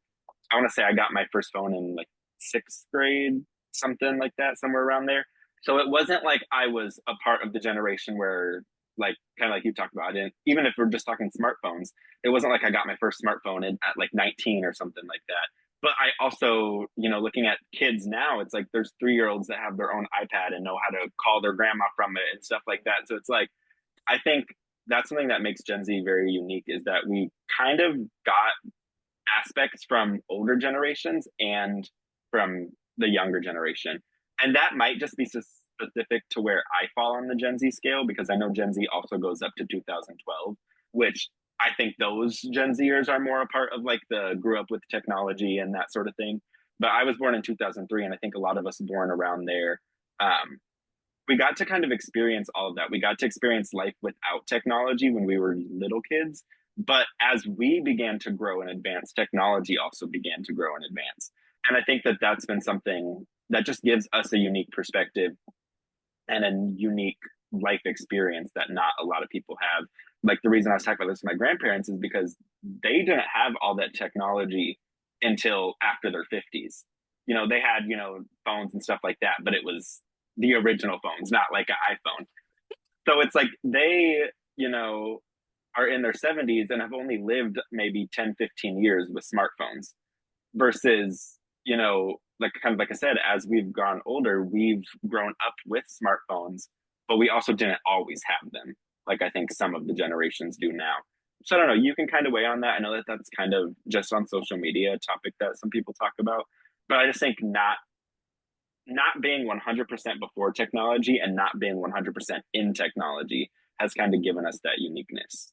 I want to say I got my first phone in like 6th grade, something like that, somewhere around there. So it wasn't like I was a part of the generation where, like, kind of like you talked about it, even if we're just talking smartphones, it wasn't like I got my first smartphone at like 19 or something like that. But I also, you know, looking at kids now, it's like there's 3-year-olds that have their own iPad and know how to call their grandma from it and stuff like that. So it's like, I think that's something that makes Gen Z very unique is that we kind of got aspects from older generations and from the younger generation. And that might just be specific to where I fall on the Gen Z scale, because I know Gen Z also goes up to 2012, which I think those Gen Zers are more a part of like the grew up with technology and that sort of thing. but I was born in 2003, and I think a lot of us born around there, um, we got to kind of experience all of that. We got to experience life without technology when we were little kids. But as we began to grow and advance, technology also began to grow and advance. And I think that that's been something that just gives us a unique perspective and a unique life experience that not a lot of people have. Like the reason I was talking about this with my grandparents is because they didn't have all that technology until after their 50s. They had, phones and stuff like that, but it was the original phones, not like an iPhone. So it's like they, are in their 70s and have only lived maybe 10, 15 years with smartphones versus, like kind of like I said, as we've gone older, we've grown up with smartphones, but we also didn't always have them, like I think some of the generations do now. So I don't know, you can kind of weigh on that. I know that that's kind of just on social media a topic that some people talk about, but I just think not being 100% before technology and not being 100% in technology has kind of given us that uniqueness.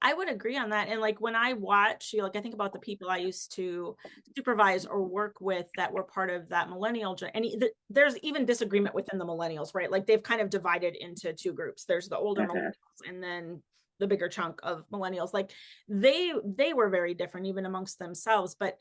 I would agree on that. And like when I watch, like I think about the people I used to supervise or work with that were part of that millennial, and there's even disagreement within the millennials, right? Like they've kind of divided into two groups. There's the older millennials and then the bigger chunk of millennials. Like they were very different even amongst themselves, but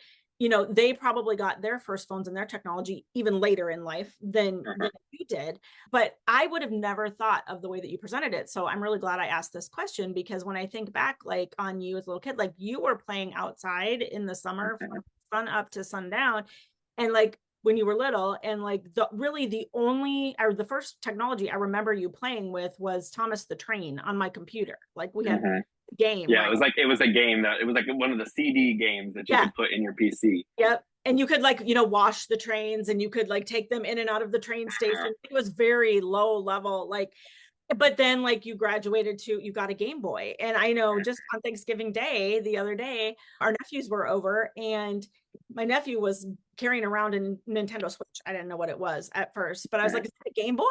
they probably got their first phones and their technology even later in life than you did. But I would have never thought of the way that you presented it. So I'm really glad I asked this question, because when I think back, like on you as a little kid, like you were playing outside in the summer from sun up to sundown. And like when you were little, and like the first technology I remember you playing with was Thomas the Train on my computer. Like we had game. Yeah, right? it was a game that it was like one of the CD games that you could put in your PC. Yep. And you could like, wash the trains, and you could like take them in and out of the train station. It was very low level, like, but then like you got a Game Boy. And I know just on Thanksgiving Day, the other day, our nephews were over, and my nephew was carrying around a Nintendo Switch. I didn't know what it was at first, but I was like, is that a Game Boy?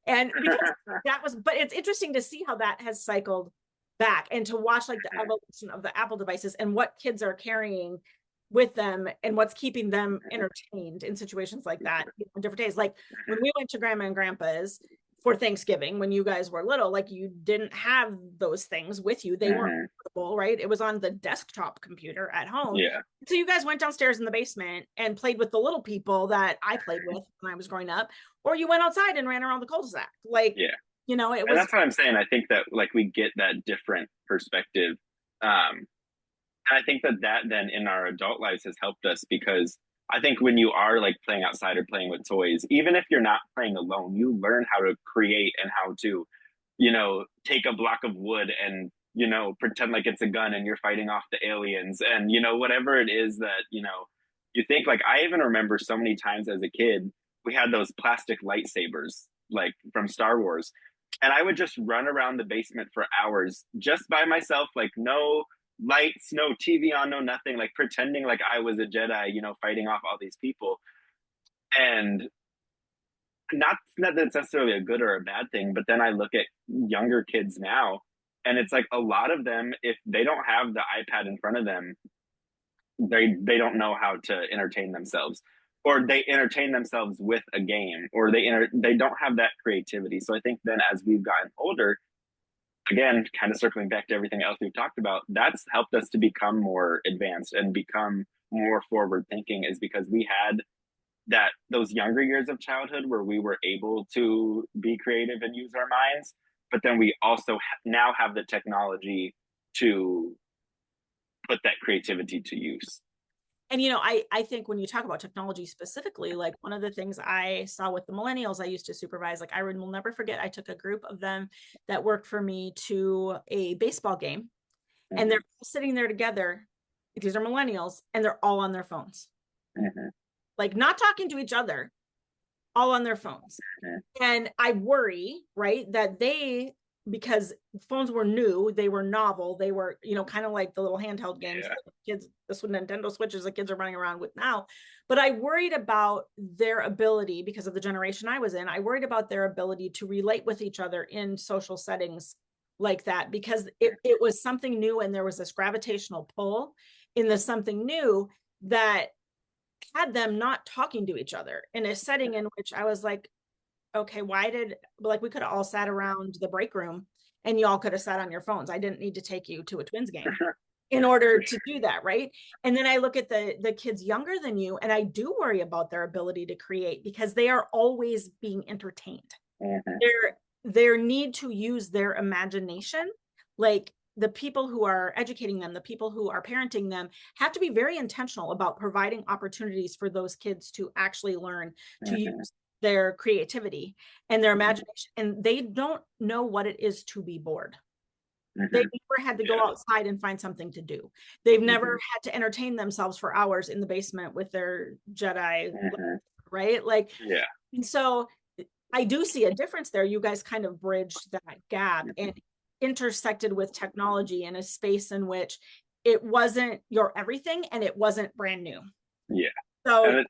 And because but it's interesting to see how that has cycled back, and to watch like the evolution of the Apple devices and what kids are carrying with them and what's keeping them entertained in situations like that on different days. Like when we went to Grandma and Grandpa's for Thanksgiving, when you guys were little, like you didn't have those things with you. They weren't portable, right? It was on the desktop computer at home. Yeah. So you guys went downstairs in the basement and played with the little people that I played with when I was growing up, or you went outside and ran around the cul-de-sac. Like, it was. And that's what I'm saying. I think that like we get that different perspective. And I think that then in our adult lives has helped us, because I think when you are like playing outside or playing with toys, even if you're not playing alone, you learn how to create and how to, take a block of wood and, pretend like it's a gun and you're fighting off the aliens and, whatever it is that, you think. Like I even remember so many times as a kid, we had those plastic lightsabers like from Star Wars. And I would just run around the basement for hours just by myself, like no lights, no TV on, no nothing, like pretending like I was a Jedi, fighting off all these people. And not that it's necessarily a good or a bad thing, but then I look at younger kids now, and it's like a lot of them, if they don't have the iPad in front of them, they don't know how to entertain themselves, or they entertain themselves with a game, or they don't have that creativity. So I think then as we've gotten older, again, kind of circling back to everything else we've talked about, that's helped us to become more advanced and become more forward thinking, is because we had those younger years of childhood where we were able to be creative and use our minds, but then we also now have the technology to put that creativity to use. And, I think when you talk about technology specifically, like one of the things I saw with the millennials I used to supervise, like I will never forget, I took a group of them that worked for me to a baseball game, and they're sitting there together. These are millennials, and they're all on their phones, like not talking to each other, all on their phones. And I worry, right, that because phones were new, they were novel, they were, kind of like the little handheld games that kids, this with Nintendo Switches the kids are running around with now. But I worried about their ability, because of the generation I was in, I worried about their ability to relate with each other in social settings like that, because it was something new, and there was this gravitational pull in the something new that had them not talking to each other in a setting in which I was like, okay, like we could have all sat around the break room and y'all could have sat on your phones. I didn't need to take you to a Twins For game sure. in order to do that, right? And then I look at the kids younger than you, and I do worry about their ability to create because they are always being entertained. Mm-hmm. Their need to use their imagination, like the people who are educating them, the people who are parenting them, have to be very intentional about providing opportunities for those kids to actually learn to Mm-hmm. use their creativity and their imagination. And they don't know what it is to be bored. Mm-hmm. They've never had to go outside and find something to do. They've never had to entertain themselves for hours in the basement with their Jedi, right? Like, yeah. and so I do see a difference there. You guys kind of bridged that gap and intersected with technology in a space in which it wasn't your everything and it wasn't brand new. Yeah. So I think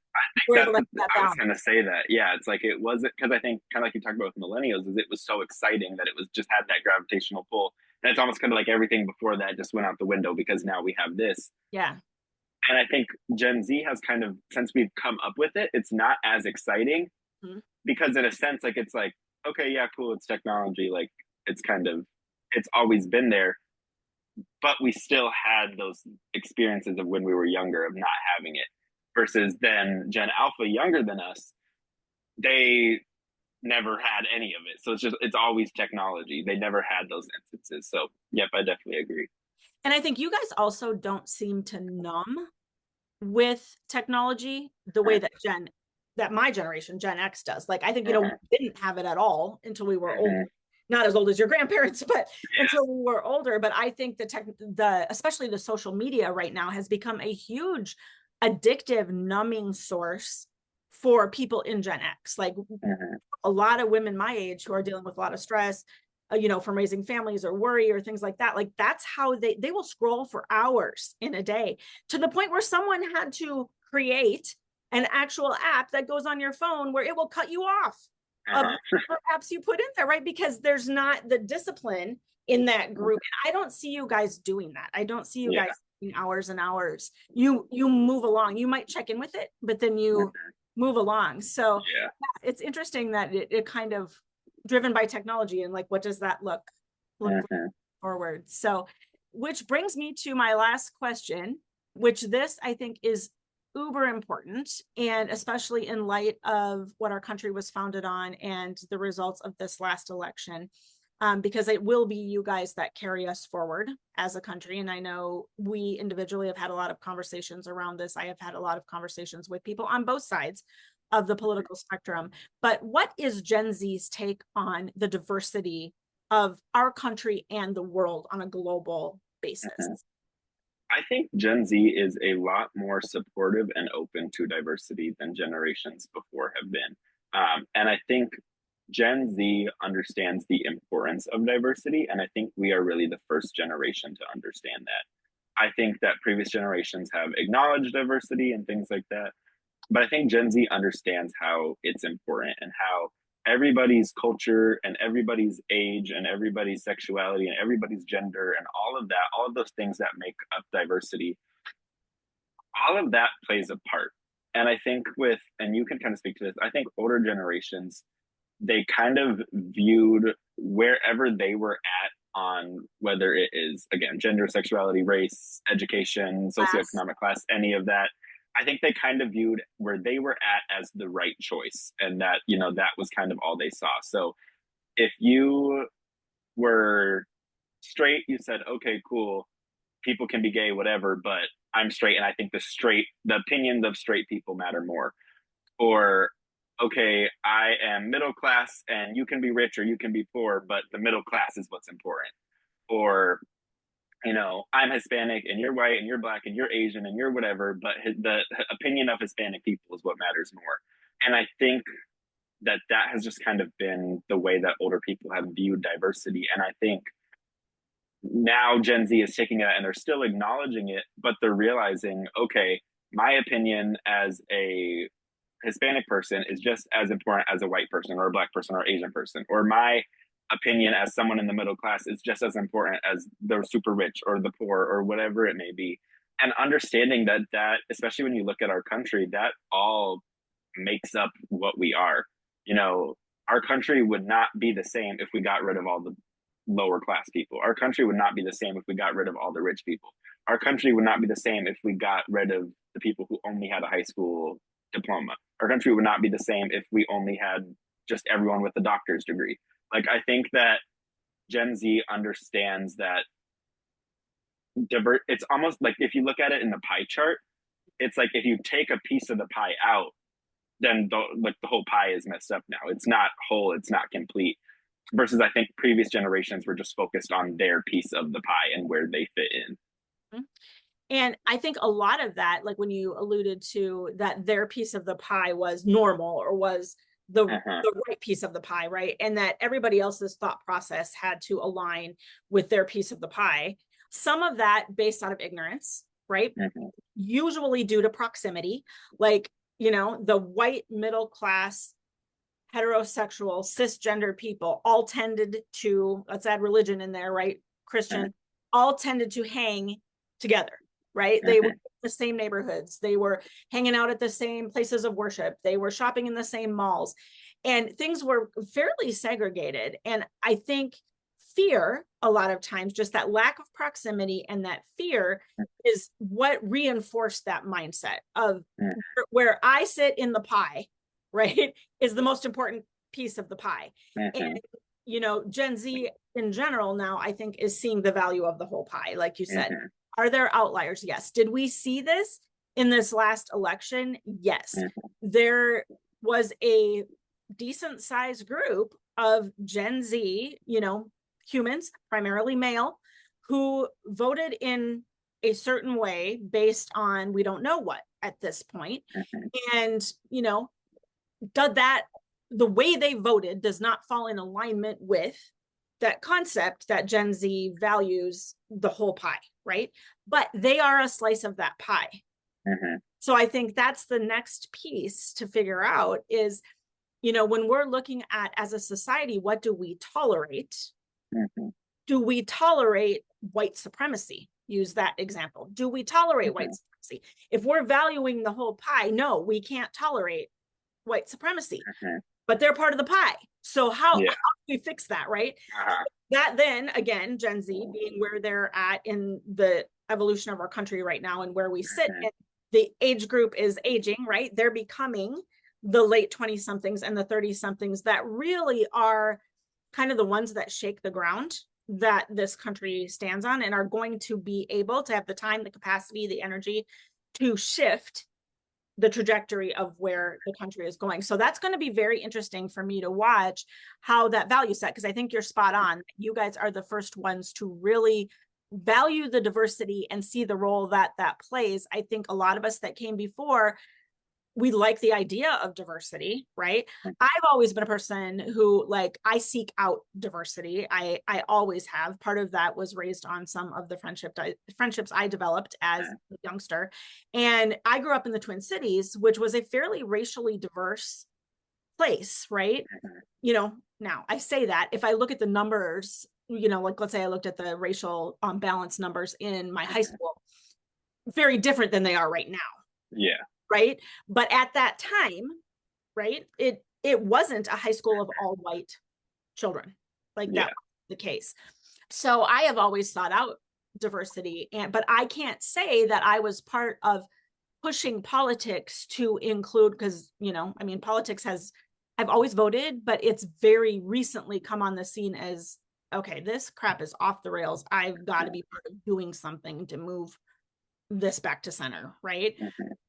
we're that's, able to that I was balance. going to say that. Yeah. It's like, it wasn't, because I think kind of like you talked about with millennials, is it was so exciting that it was just had that gravitational pull. And it's almost kind of like everything before that just went out the window because now we have this. Yeah. And I think Gen Z has kind of, since we've come up with it, it's not as exciting because in a sense, like, it's like, okay, yeah, cool. It's technology. Like, it's kind of, it's always been there, but we still had those experiences of when we were younger of not having it versus then Gen Alpha younger than us, they never had any of it. So it's always technology. They never had those instances. So yep, I definitely agree. And I think you guys also don't seem to numb with technology the way that my generation, Gen X, does. Like, I think, we didn't have it at all until we were older. Not as old as your grandparents, but until we were older. But I think especially the social media right now has become a huge addictive numbing source for people in Gen X. Like a lot of women my age who are dealing with a lot of stress, from raising families or worry or things like that. Like, that's how they will scroll for hours in a day, to the point where someone had to create an actual app that goes on your phone where it will cut you off of apps you put in there, right? Because there's not the discipline in that group. And I don't see you guys doing that. I don't see you guys hours and hours. You move along. You might check in with it, but then you move along. So it's interesting that it kind of driven by technology, and like, what does that look forward? So, which brings me to my last question, which this I think is uber important, and especially in light of what our country was founded on and the results of this last election, because it will be you guys that carry us forward as a country. And I know we individually have had a lot of conversations around this. I have had a lot of conversations with people on both sides of the political spectrum. But what is Gen Z's take on the diversity of our country and the world on a global basis? I think Gen Z is a lot more supportive and open to diversity than generations before have been. And I think Gen Z understands the importance of diversity. And I think we are really the first generation to understand that. I think that previous generations have acknowledged diversity and things like that. But I think Gen Z understands how it's important and how everybody's culture and everybody's age and everybody's sexuality and everybody's gender and all of that, all of those things that make up diversity, all of that plays a part. And I think and you can kind of speak to this, I think older generations, they kind of viewed wherever they were at on whether it is, again, gender, sexuality, race, education, socioeconomic class, any of that. I think they kind of viewed where they were at as the right choice, and that, that was kind of all they saw. So if you were straight, you said, okay, cool, people can be gay, whatever, but I'm straight, and I think the opinions of straight people matter more. Or, okay, I am middle class and you can be rich or you can be poor, but the middle class is what's important. Or, I'm Hispanic and you're white and you're black and you're Asian and you're whatever, but the opinion of Hispanic people is what matters more. And I think that has just kind of been the way that older people have viewed diversity. And I think now Gen Z is taking it and they're still acknowledging it, but they're realizing, okay, my opinion as a Hispanic person is just as important as a white person or a black person or Asian person, or my opinion as someone in the middle class is just as important as the super rich or the poor or whatever it may be. And understanding that especially when you look at our country, that all makes up what we are. You know, our country would not be the same if we got rid of all the lower class people. Our country would not be the same if we got rid of all the rich people. Our country would not be the same if we got rid of the people who only had a high school diploma. Our country would not be the same if we only had just everyone with a doctor's degree. Like, I think that Gen Z understands that it's almost like, if you look at it in the pie chart, it's like if you take a piece of the pie out, then the whole pie is messed up now. It's not whole, it's not complete. Versus, I think previous generations were just focused on their piece of the pie and where they fit in. And I think a lot of that, like when you alluded to that their piece of the pie was normal or was the right piece of the pie, right? And that everybody else's thought process had to align with their piece of the pie. Some of that based out of ignorance, right? Usually due to proximity, like, you know, the white middle class, heterosexual, cisgender people all tended to, let's add religion in there, right? Christian, all tended to hang together, right? They were in the same neighborhoods. They were hanging out at the same places of worship. They were shopping in the same malls, and things were fairly segregated. And I think fear, a lot of times, just that lack of proximity and that fear is what reinforced that mindset of where I sit in the pie, right, is the most important piece of the pie. And, you know, Gen Z in general now, I think, is seeing the value of the whole pie. Like you said, are there outliers? Yes. Did we see this in this last election? Yes. There was a decent sized group of Gen Z, you know, humans, primarily male, who voted in a certain way based on we don't know what at this point. And, you know, the way they voted does not fall in alignment with that concept that Gen Z values the whole pie, right? But they are a slice of that pie. So I think that's the next piece to figure out is, you know, when we're looking at as a society, what do we tolerate? Do we tolerate white supremacy? Use that example. Do we tolerate white supremacy? If we're valuing the whole pie, no, we can't tolerate white supremacy, but they're part of the pie. So how do we fix that, right? That then, again, Gen Z being where they're at in the evolution of our country right now and where we sit, and the age group is aging, right? They're becoming the late 20-somethings and the 30-somethings that really are kind of the ones that shake the ground that this country stands on and are going to be able to have the time, the capacity, the energy to shift the trajectory of where the country is going. So that's going to be very interesting for me to watch how that value set, because I think you're spot on. You guys are the first ones to really value the diversity and see the role that that plays. I think a lot of us that came before, we like the idea of diversity, right? I've always been a person who, like, I seek out diversity. I always have. Part of that was raised on some of the friendships I developed as a youngster. And I grew up in the Twin Cities, which was a fairly racially diverse place, right? You know, now I say that if I look at the numbers, you know, like let's say I looked at the racial balance numbers in my high school, very different than they are right now. Yeah. Right. But at that time, right, it wasn't a high school of all white children. Like that was the case. So I have always sought out diversity, but I can't say that I was part of pushing politics to include, because, you know, I mean, politics I've always voted, but it's very recently come on the scene as, okay, this crap is off the rails. I've got to be part of doing something to move this back to center, right?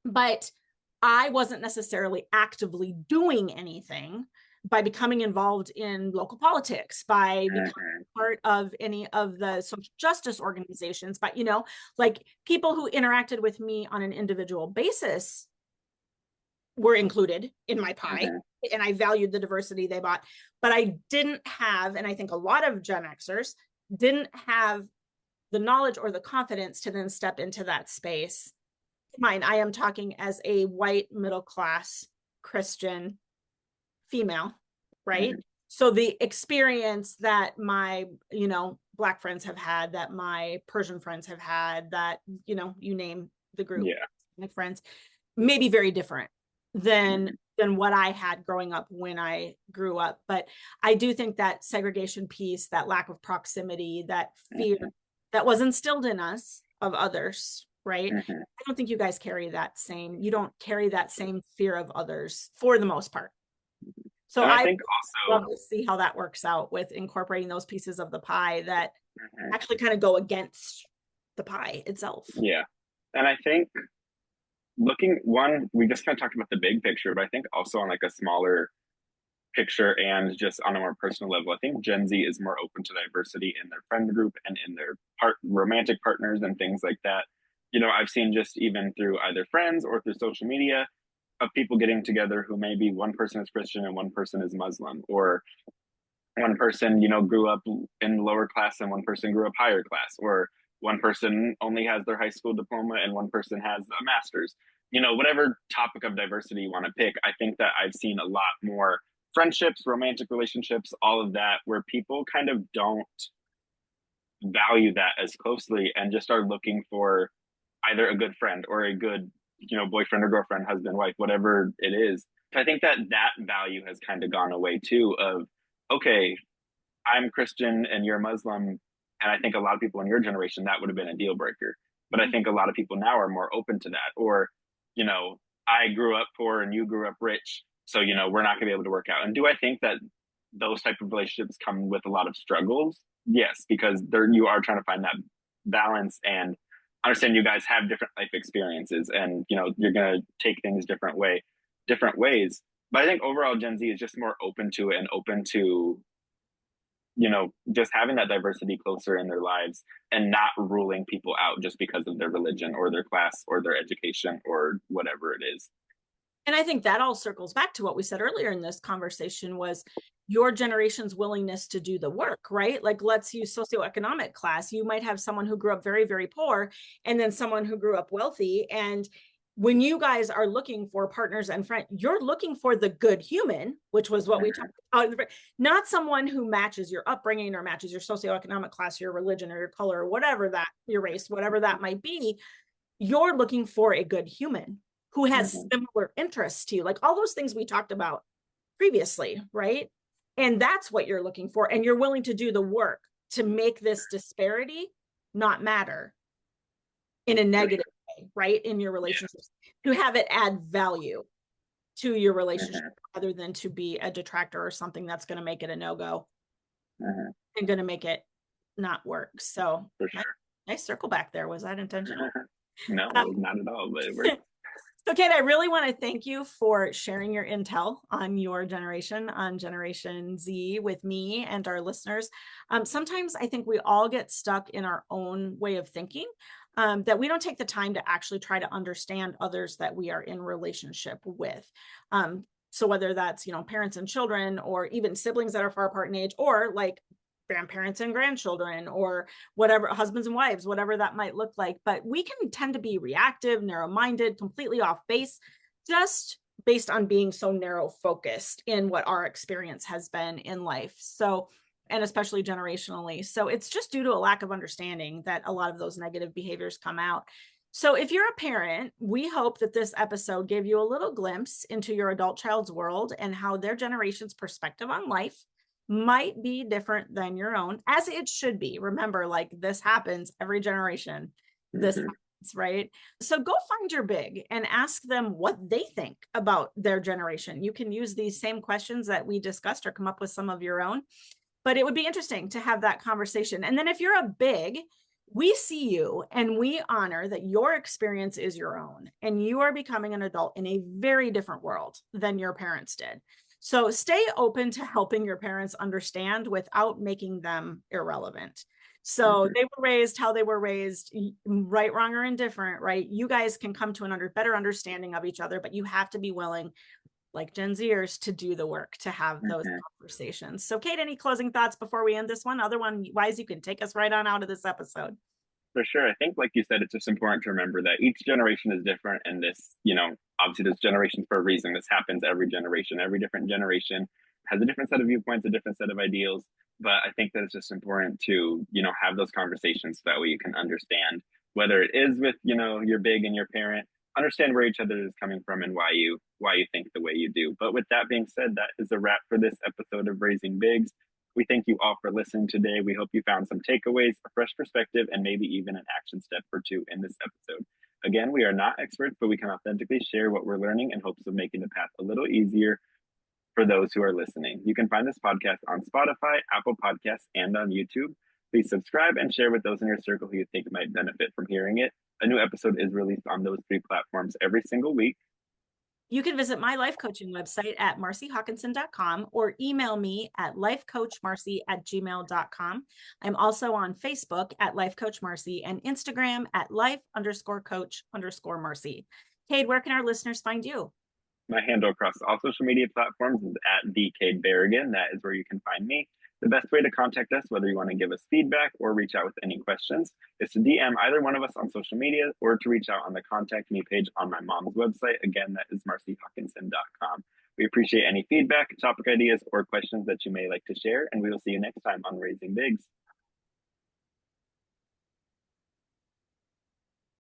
But I wasn't necessarily actively doing anything by becoming involved in local politics, by becoming part of any of the social justice organizations, but, you know, like people who interacted with me on an individual basis were included in my pie, and I valued the diversity they brought, but I didn't have, and I think a lot of Gen Xers didn't have the knowledge or the confidence to then step into that space. Mine, I am talking as a white middle class Christian female, right? So the experience that my, you know, Black friends have had, that my Persian friends have had, that, you name the group, Yeah. my friends, may be very different than what I had growing up when I grew up. But I do think that segregation piece, that lack of proximity, that fear that was instilled in us of others, right? I don't think you guys you don't carry that same fear of others for the most part. So And I I think love also, to see how that works out with incorporating those pieces of the pie that actually kind of go against the pie itself. yeah. And I think we just kind of talked about the big picture, but I think also on like a smaller picture and just on a more personal level, I think Gen Z is more open to diversity in their friend group and in their romantic partners and things like that. I've seen just even through either friends or through social media of people getting together who maybe one person is Christian and one person is Muslim, or one person, grew up in lower class and one person grew up higher class, or one person only has their high school diploma and one person has a master's. Whatever topic of diversity you want to pick, I think that I've seen a lot more friendships, romantic relationships, all of that, where people kind of don't value that as closely and just are looking for either a good friend or a good, boyfriend or girlfriend, husband, wife, whatever it is. I think that value has kind of gone away too of, okay, I'm Christian and you're Muslim. And I think a lot of people in your generation, that would have been a deal breaker. But I think a lot of people now are more open to that. Or, I grew up poor and you grew up rich. So, we're not going to be able to work out. And do I think that those type of relationships come with a lot of struggles? Yes, because you are trying to find that balance and understand you guys have different life experiences and, you're going to take things different ways. But I think overall Gen Z is just more open to it and open to just having that diversity closer in their lives and not ruling people out just because of their religion or their class or their education or whatever it is. And I think that all circles back to what we said earlier in this conversation was your generation's willingness to do the work, right? Like, let's use socioeconomic class. You might have someone who grew up very, very poor and then someone who grew up wealthy. And when you guys are looking for partners and friends, you're looking for the good human, which was what we talked about, not someone who matches your upbringing or matches your socioeconomic class, your religion or your color, or whatever that, your race, whatever that might be. You're looking for a good human who has similar interests to you, like all those things we talked about previously, right? And that's what you're looking for. And you're willing to do the work to make this disparity not matter in a negative way, right? In your relationships, to have it add value to your relationship rather than to be a detractor or something that's going to make it a no-go and going to make it not work. So For sure. Nice circle back there. Was that intentional? No, not at all, but it worked. So, Cayd, I really want to thank you for sharing your intel on your generation, on Generation Z, with me and our listeners. Sometimes I think we all get stuck in our own way of thinking, that we don't take the time to actually try to understand others that we are in relationship with. So whether that's, parents and children, or even siblings that are far apart in age, or like grandparents and grandchildren, or whatever, husbands and wives, whatever that might look like. But we can tend to be reactive, narrow-minded, completely off base, just based on being so narrow focused in what our experience has been in life. So, and especially generationally. So it's just due to a lack of understanding that a lot of those negative behaviors come out. So if you're a parent, we hope that this episode gave you a little glimpse into your adult child's world and how their generation's perspective on life might be different than your own, as it should be. Remember, like, this happens every generation. This happens, right? So go find your big and ask them what they think about their generation. You can use these same questions that we discussed or come up with some of your own, but it would be interesting to have that conversation. And then if you're a big, we see you and we honor that your experience is your own and you are becoming an adult in a very different world than your parents did. So stay open to helping your parents understand without making them irrelevant. So they were raised how they were raised, right, wrong, or indifferent, right? You guys can come to better understanding of each other, but you have to be willing, like Gen Zers, to do the work, to have those conversations. So Cayd, any closing thoughts before we end this one? Otherwise, you can take us right on out of this episode. For sure. I think, like you said, it's just important to remember that each generation is different. And this, obviously there's generations for a reason. This happens every generation. Every different generation has a different set of viewpoints, a different set of ideals. But I think that it's just important to, have those conversations so that way you can understand whether it is with, your big and your parent, understand where each other is coming from and why you think the way you do. But with that being said, that is a wrap for this episode of Raising Bigs. We thank you all for listening today. We hope you found some takeaways, a fresh perspective, and maybe even an action step or two in this episode. Again, we are not experts, but we can authentically share what we're learning in hopes of making the path a little easier for those who are listening. You can find this podcast on Spotify, Apple Podcasts, and on YouTube. Please subscribe and share with those in your circle who you think might benefit from hearing it. A new episode is released on those 3 platforms every single week. You can visit my life coaching website at marcyhawkinson.com or email me at lifecoachmarcy@gmail.com. I'm also on Facebook at Life Coach Marcy and Instagram at life_coach_Marcy. Cayd, where can our listeners find you? My handle across all social media platforms is at the Cayd Berrigan. That is where you can find me. The best way to contact us, whether you want to give us feedback or reach out with any questions, is to DM either one of us on social media or to reach out on the contact me page on my mom's website. Again, that is marcyhawkinson.com. We appreciate any feedback, topic ideas, or questions that you may like to share, and we will see you next time on Raising Bigs.